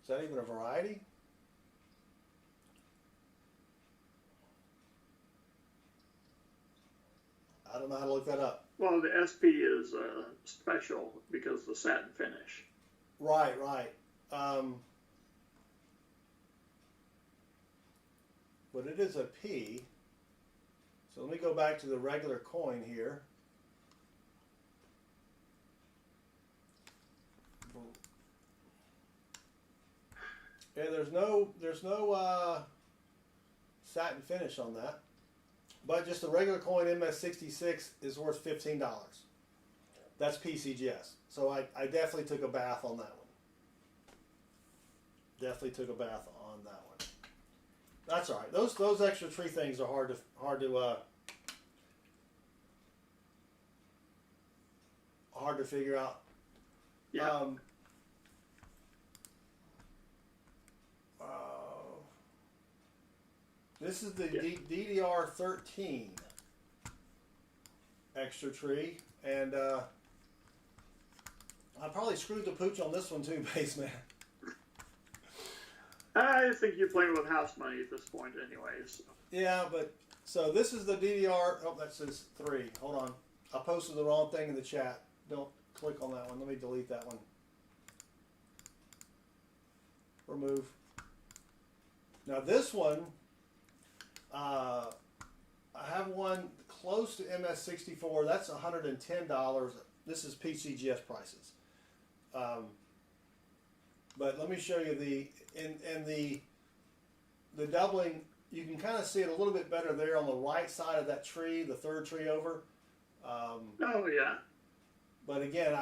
Is that even a variety? I don't know how to look that up. Well, the SP is special because of the satin finish. Right. But it is a P. So let me go back to the regular coin here. Yeah, there's no satin finish on that. But just a regular coin MS66 is worth $15. That's PCGS. So I definitely took a bath on that one. Definitely took a bath on that one. That's all right. Those extra tree things are hard to figure out. Yeah. This is the DDR13 extra tree, and I probably screwed the pooch on this one too, Bassman. I think you're playing with house money at this point anyways. Yeah, but so this is the DDR. Oh, that says 3. Hold on. I posted the wrong thing in the chat. Don't click on that one. Let me delete that one. Remove. Now this one, I have one close to MS64. That's $110. This is PCGS prices. But let me show you the doubling. You can kind of see it a little bit better there on the right side of that tree, the third tree over. Oh yeah. But again,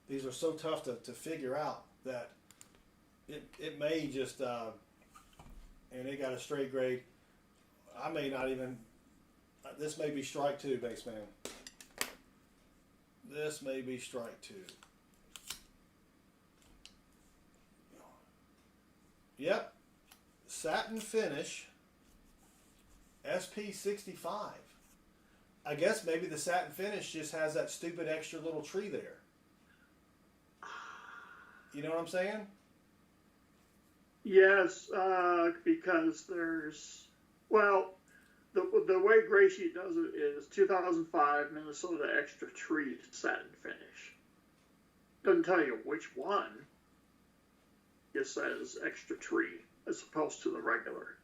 these are so tough to figure out that it may just and it got a straight grade. I may not even. This may be strike 2, Bassman. This may be strike 2. Yep. Satin finish. SP65. I guess maybe the satin finish just has that stupid extra little tree there. You know what I'm saying? Yes, because there's, well, the way Gray Sheet does it is 2005 Minnesota Extra Tree satin finish. Doesn't tell you which one. It says extra tree as opposed to the regular.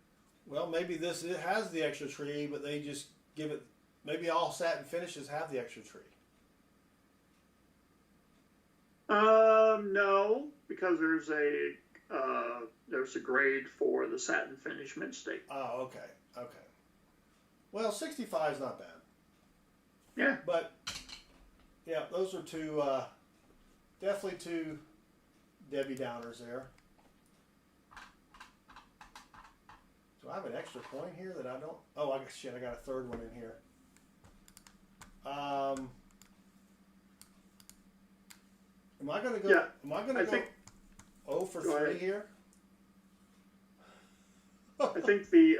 Well, maybe it has the extra tree, but they just give it. Maybe all satin finishes have the extra tree. No, because there's a grade for the satin finish mint steak. Oh, okay. Well, 65 is not bad. Yeah. But yeah, those are definitely two Debbie Downers there. Do I have an extra coin here that I don't? Oh, I got a third one in here. Am I gonna go? Yeah, am I gonna go 0 for 3 ahead. here? I think the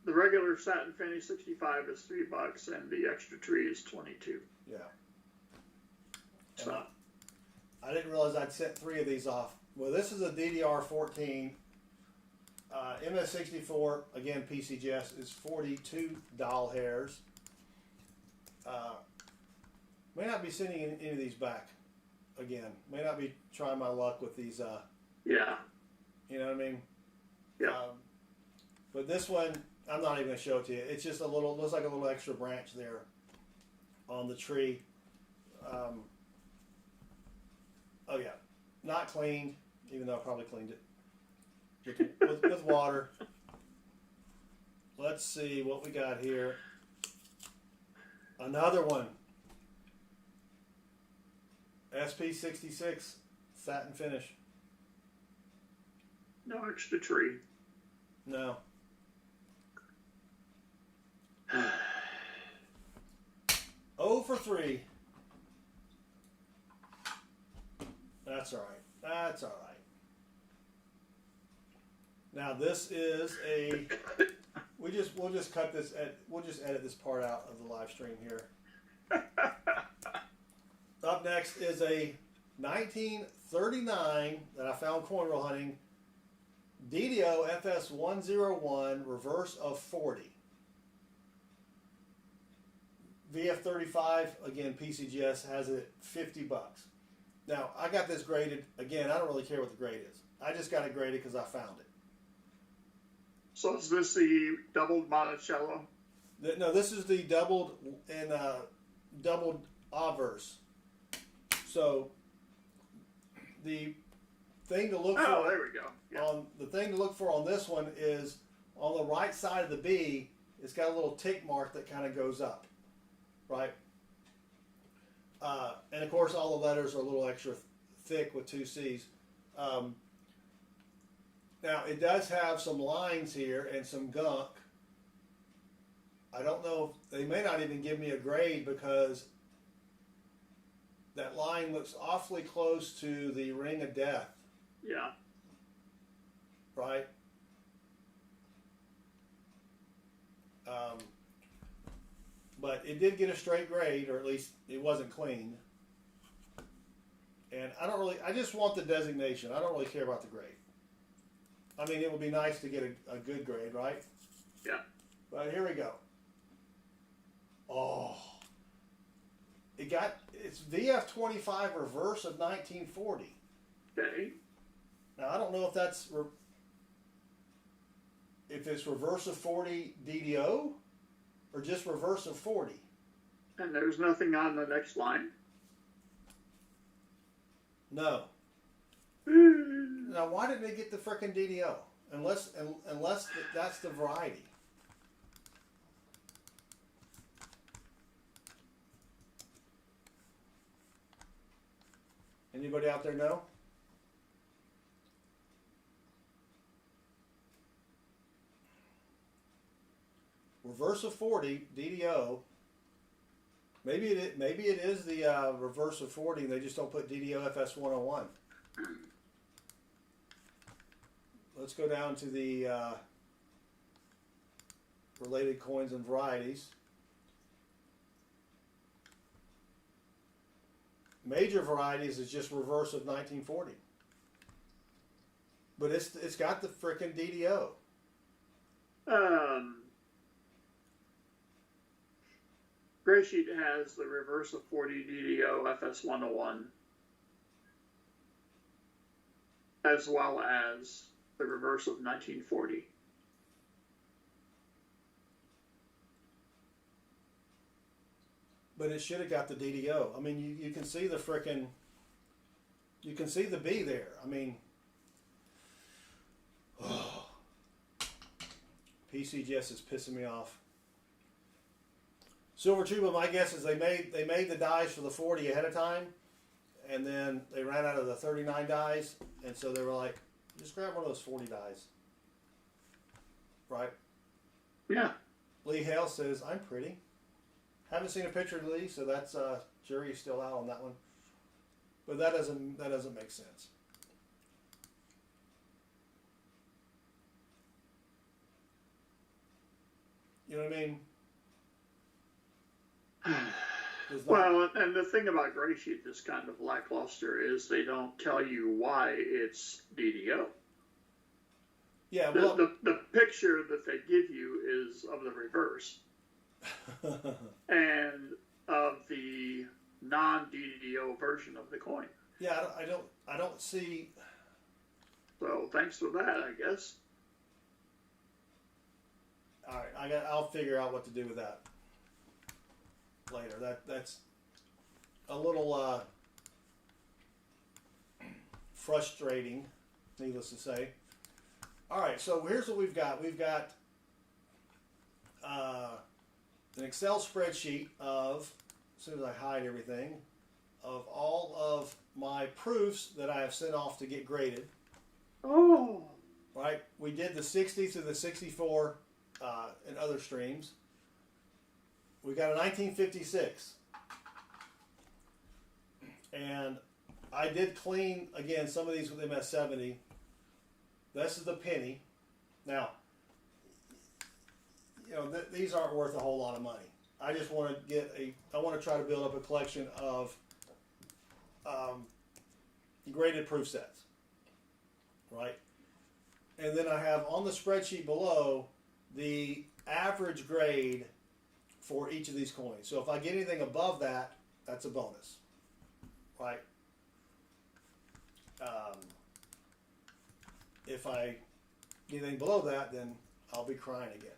regular satin finish 65 is $3 and the extra tree is 22. Yeah. So I didn't realize I'd sent 3 of these off. Well, this is a DDR14. MS64, again, PCGS, is 42 doll hairs. May not be sending any of these back again. May not be trying my luck with these. Yeah. You know what I mean? Yeah. But this one, I'm not even going to show it to you. It's just a little, looks like a little extra branch there on the tree. Oh yeah, not cleaned, even though I probably cleaned it with water. Let's see what we got here. Another one. SP66 satin finish. No extra tree. No. Oh for 3. That's all right. That's all right. Now this is a. We'll just cut this. We'll just edit this part out of the live stream here. Up next is a 1939 that I found coin roll hunting. DDO FS101 reverse of 40. VF35 again. PCGS has it $50. Now, I got this graded. Again, I don't really care what the grade is. I just got it graded because I found it. So is this the doubled Monticello? No, this is the doubled and doubled obverse. So, the thing to look for. Oh, there we go. Yeah. The thing to look for on this one is on the right side of the B, it's got a little tick mark that kind of goes up, right? And of course, all the letters are a little extra thick with 2 C's. Now, it does have some lines here and some gunk. I don't know if they may not even give me a grade because that line looks awfully close to the ring of death. Yeah. Right? But it did get a straight grade, or at least it wasn't clean. And I just want the designation. I don't really care about the grade. I mean, it would be nice to get a good grade, right? Yeah. But here we go. Oh. It's VF25 reverse of 1940. Okay. Now, I don't know if that's, if it's reverse of 40 DDO or just reverse of 40. And there's nothing on the next line? No. Now, why didn't they get the frickin' DDO? Unless that's the variety. Anybody out there know? Reverse of 40 DDO. Maybe it is the reverse of 40 and they just don't put DDO FS101. Let's go down to the related coins and varieties. Major varieties is just reverse of 1940. But it's got the frickin' DDO. Gray Sheet has the reverse of 40 DDO FS101, as well as the reverse of 1940. But it should have got the DDO. I mean, you can see the frickin', you can see the B there. I mean, oh, PCGS is pissing me off. Silver Tuba, my guess is they made the dies for the 40 ahead of time, and then they ran out of the 39 dies, and so they were like, just grab one of those 40 dies. Right? Yeah. Lee Hale says, I'm pretty. Haven't seen a picture of Lee, so that's jury's still out on that one. But that doesn't make sense. You know what I mean? was not. Well, and the thing about gray sheet that's kind of lackluster is they don't tell you why it's DDO. Yeah, well, The picture that they give you is of the reverse and of the non-DDO version of the coin. yeah, I don't see. So thanks for that, I guess. All right, I'll figure out what to do with that later. That's a little frustrating, needless to say. All right, so here's what we've got. We've got an Excel spreadsheet of, as soon as I hide everything, of all of my proofs that I have sent off to get graded. Oh. Right, we did the 60 through the 64 and other streams. We got a 1956, and I did clean again some of these with MS70. This is the penny. Now, you know, these aren't worth a whole lot of money. I just want to I want to try to build up a collection of graded proof sets, right? And then I have on the spreadsheet below the average grade for each of these coins. So if I get anything above that, that's a bonus, right? If I get anything below that, then I'll be crying again.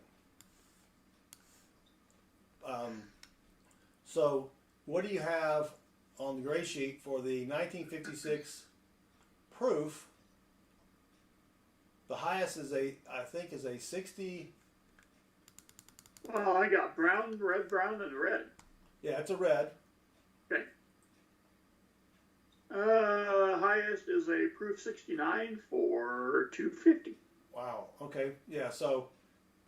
So what do you have on the gray sheet for the 1956 proof? The highest is I think is a 60. Well, I got brown, brown, and red. Yeah, it's a red. Okay. Highest is a proof 69 for 250. Wow. Okay. Yeah. So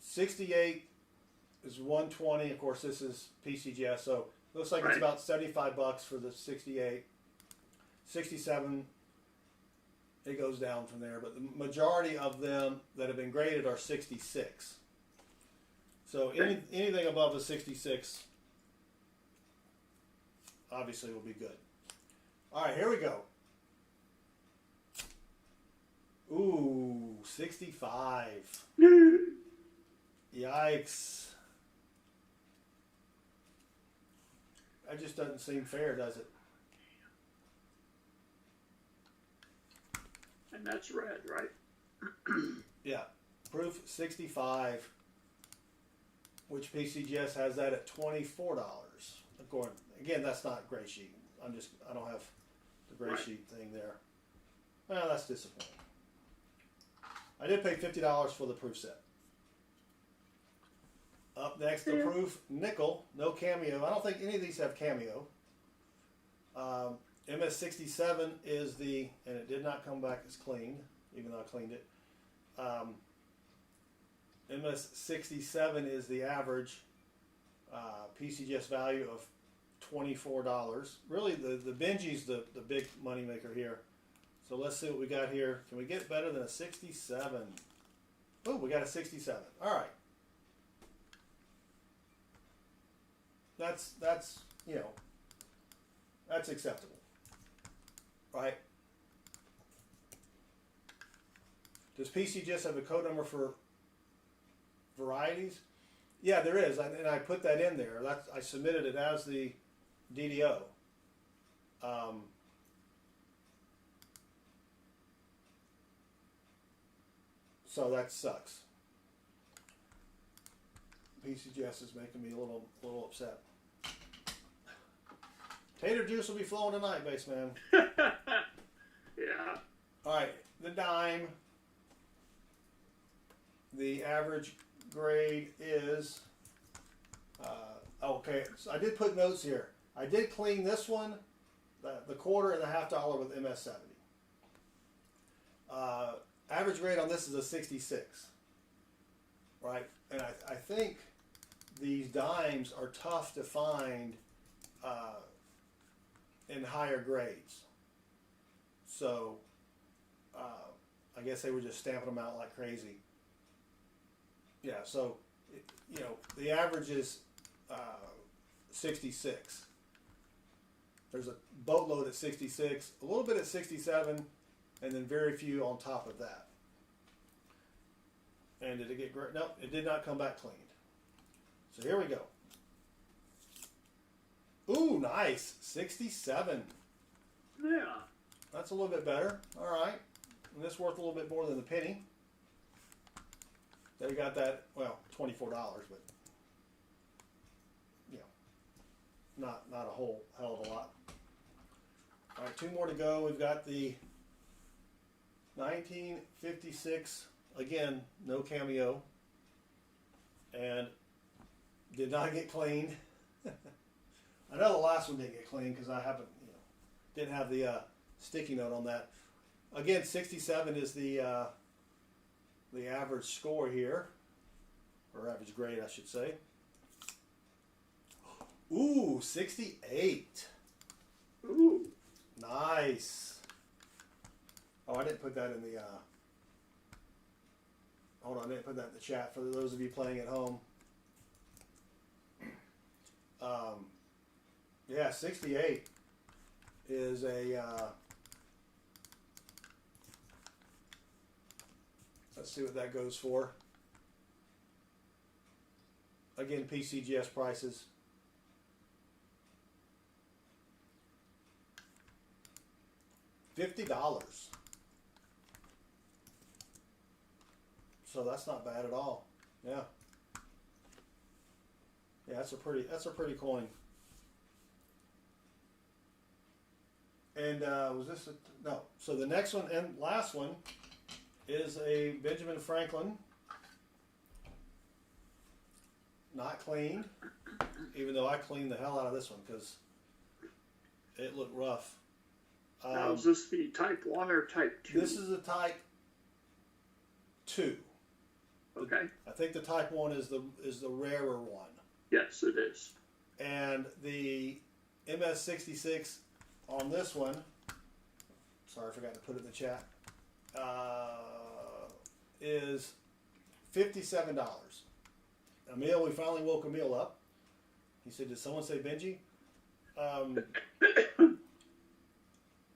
68 is 120. Of course, this is PCGS, so it looks like Right. it's about $75 for the 68. 67. It goes down from there, but the majority of them that have been graded are 66. So anything above a 66 obviously will be good. All right, here we go. Ooh, 65. Yikes. That just doesn't seem fair, does it? And that's red, right? Yeah. Proof 65, which PCGS has that at $24. Again, that's not gray sheet. I don't have the gray Right. sheet thing there. Well, that's disappointing. I did pay $50 for the proof set. Up next, the proof nickel, no cameo. I don't think any of these have cameo. MS67 is and it did not come back as clean, even though I cleaned it. MS67 is the average PCGS value of $24. Really, the Benji's the big money maker here. So let's see what we got here. Can we get better than a 67? Oh, we got a 67. All right. That's that's acceptable, right? Does PCGS have a code number for varieties? Yeah, there is, and I put that in there. I submitted it as the DDO. So that sucks. PCGS is making me a little upset. Tater juice will be flowing tonight, Bassman. Yeah. All right, the dime. The average grade is. Okay, so I did put notes here. I did clean this one, the quarter and the $50 with MS70. Average grade on this is a 66. Right, and I think these dimes are tough to find in higher grades. So I guess they were just stamping them out like crazy. Yeah, so the average is 66. There's a boatload at 66, a little bit at 67, and then very few on top of that. And did it get great? No, it did not come back cleaned. So here we go. Ooh, nice. 67. Yeah. That's a little bit better. All right. And this worth a little bit more than the penny. They got that, well, $24, but, you know, not a whole hell of a lot. All right, 2 more to go. We've got the 1956, again, no cameo, and did not get cleaned. I know the last one didn't get cleaned because I haven't, you know, didn't have the sticky note on that. Again, 67 is the average score here, or average grade, I should say. Ooh, 68. Ooh. Nice. Oh, I didn't put that in the, hold on, I didn't put that in the chat for those of you playing at home. Yeah, 68 is a, let's see what that goes for. Again, PCGS prices. $50. So that's not bad at all. Yeah. Yeah, that's a pretty coin. And was this no? So the next one and last one is a Benjamin Franklin, not cleaned, even though I cleaned the hell out of this one because it looked rough. Now, is this the type 1 or type 2? This is a type 2. Okay. I think the type 1 is the rarer one. Yes, it is. And the MS66 on this one, sorry, I forgot to put it in the chat, is $57. Emil, we finally woke Emil up. He said, did someone say Benji?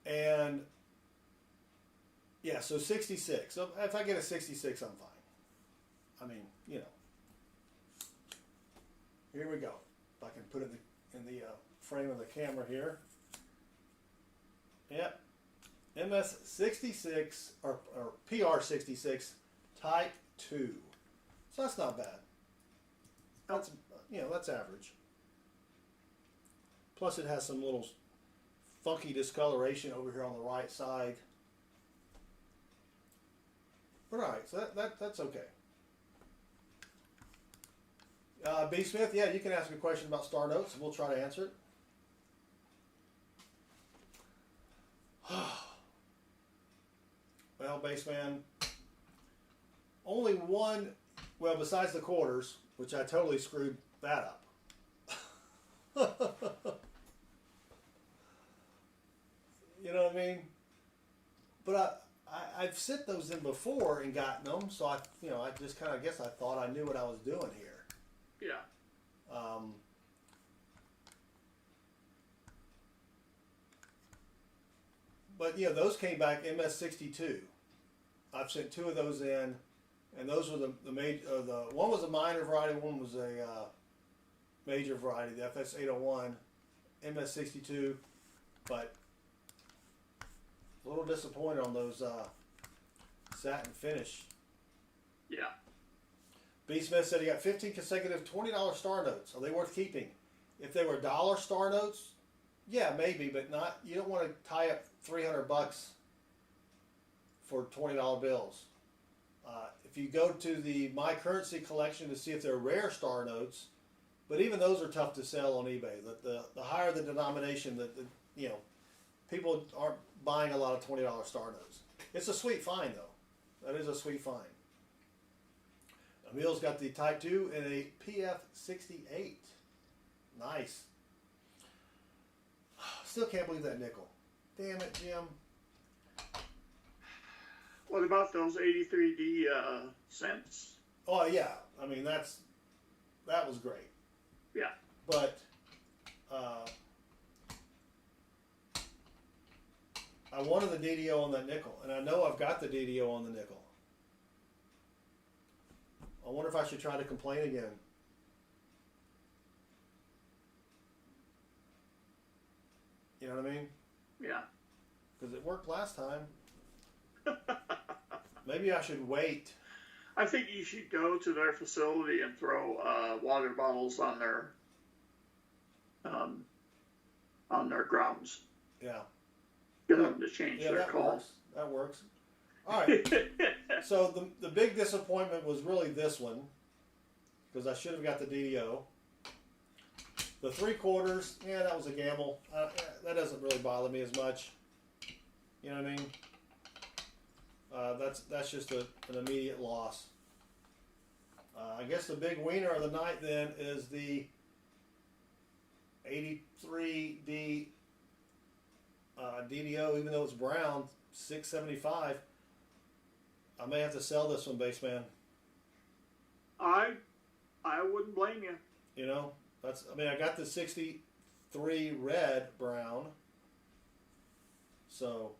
And yeah, so 66. So if I get a 66, I'm fine. I mean, you know. Here we go. If I can put it in the frame of the camera here. Yep. MS66 or PR66 Type 2. So that's not bad. That's, you know, that's average. Plus it has some little funky discoloration over here on the right side. But all right, so that's okay. B. Smith, yeah, you can ask a question about star notes, and we'll try to answer it. Well, Bassman, only one, well, besides the quarters, which I totally screwed that up. You know what I mean? But I've sent those in before and gotten them, so I just kind of guess I thought I knew what I was doing here. Yeah. But yeah, those came back MS62. I've sent 2 of those in, and those were the major. The one was a minor variety, one was a major variety. The FS801, MS62, but a little disappointed on those satin finish. Yeah. B. Smith said he got 15 consecutive $20 star notes. Are they worth keeping? If they were dollar star notes, yeah, maybe, but not. You don't want to tie up $300 for $20 bills. If you go to the My Currency collection to see if they're rare star notes, but even those are tough to sell on eBay. The higher the denomination, you know, people aren't buying a lot of $20 star notes. It's a sweet find, though. That is a sweet find. Emil's got the Type 2 and a PF68. Nice. Still can't believe that nickel. Damn it, Jim. What about those 83D cents? Oh, yeah. I mean, that was great. Yeah. But I wanted the DDO on that nickel, and I know I've got the DDO on the nickel. I wonder if I should try to complain again. You know what I mean? Yeah. Because it worked last time. Maybe I should wait. I think you should go to their facility and throw water bottles on their grounds. Yeah. Get them to change their that call. works. That works. All right. So the big disappointment was really this one, because I should have got the DDO. The 3/4, yeah, that was a gamble. That doesn't really bother me as much. You know what I mean? That's just an immediate loss. I guess the big wiener of the night then is the 83D DDO, even though it's brown, $675. I may have to sell this one, Bassman. I wouldn't blame you. You know, I got the 63 red brown. So,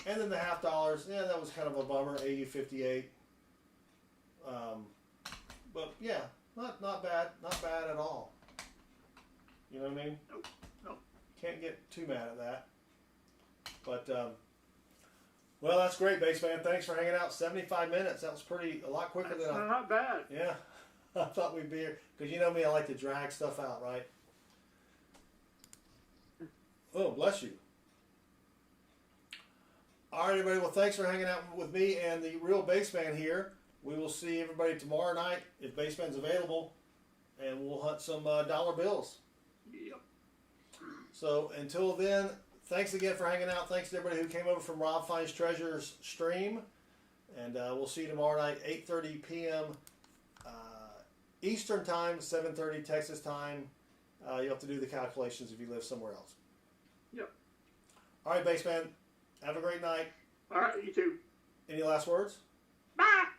and then the $50, yeah, that was kind of a bummer, 80.58. But yeah, not bad at all. You know what I mean? Nope. Can't get too mad at that. But well, that's great, Bassman. Thanks for hanging out. 75 minutes. That was a lot quicker than I. Not bad. Yeah, I thought we'd be here because you know me, I like to drag stuff out, right? Oh, bless you. All right, everybody. Well, thanks for hanging out with me and the real Bassman here. We will see everybody tomorrow night if Bassman's available, and we'll hunt some dollar bills. Yep. So until then, thanks again for hanging out. Thanks to everybody who came over from Rob Finds Treasures stream, and we'll see you tomorrow night, 8:30 p.m. Eastern time, 7:30 Texas time. You'll have to do the calculations if you live somewhere else. Yep. All right, Bassman. Have a great night. All right, you too. Any last words? Bye.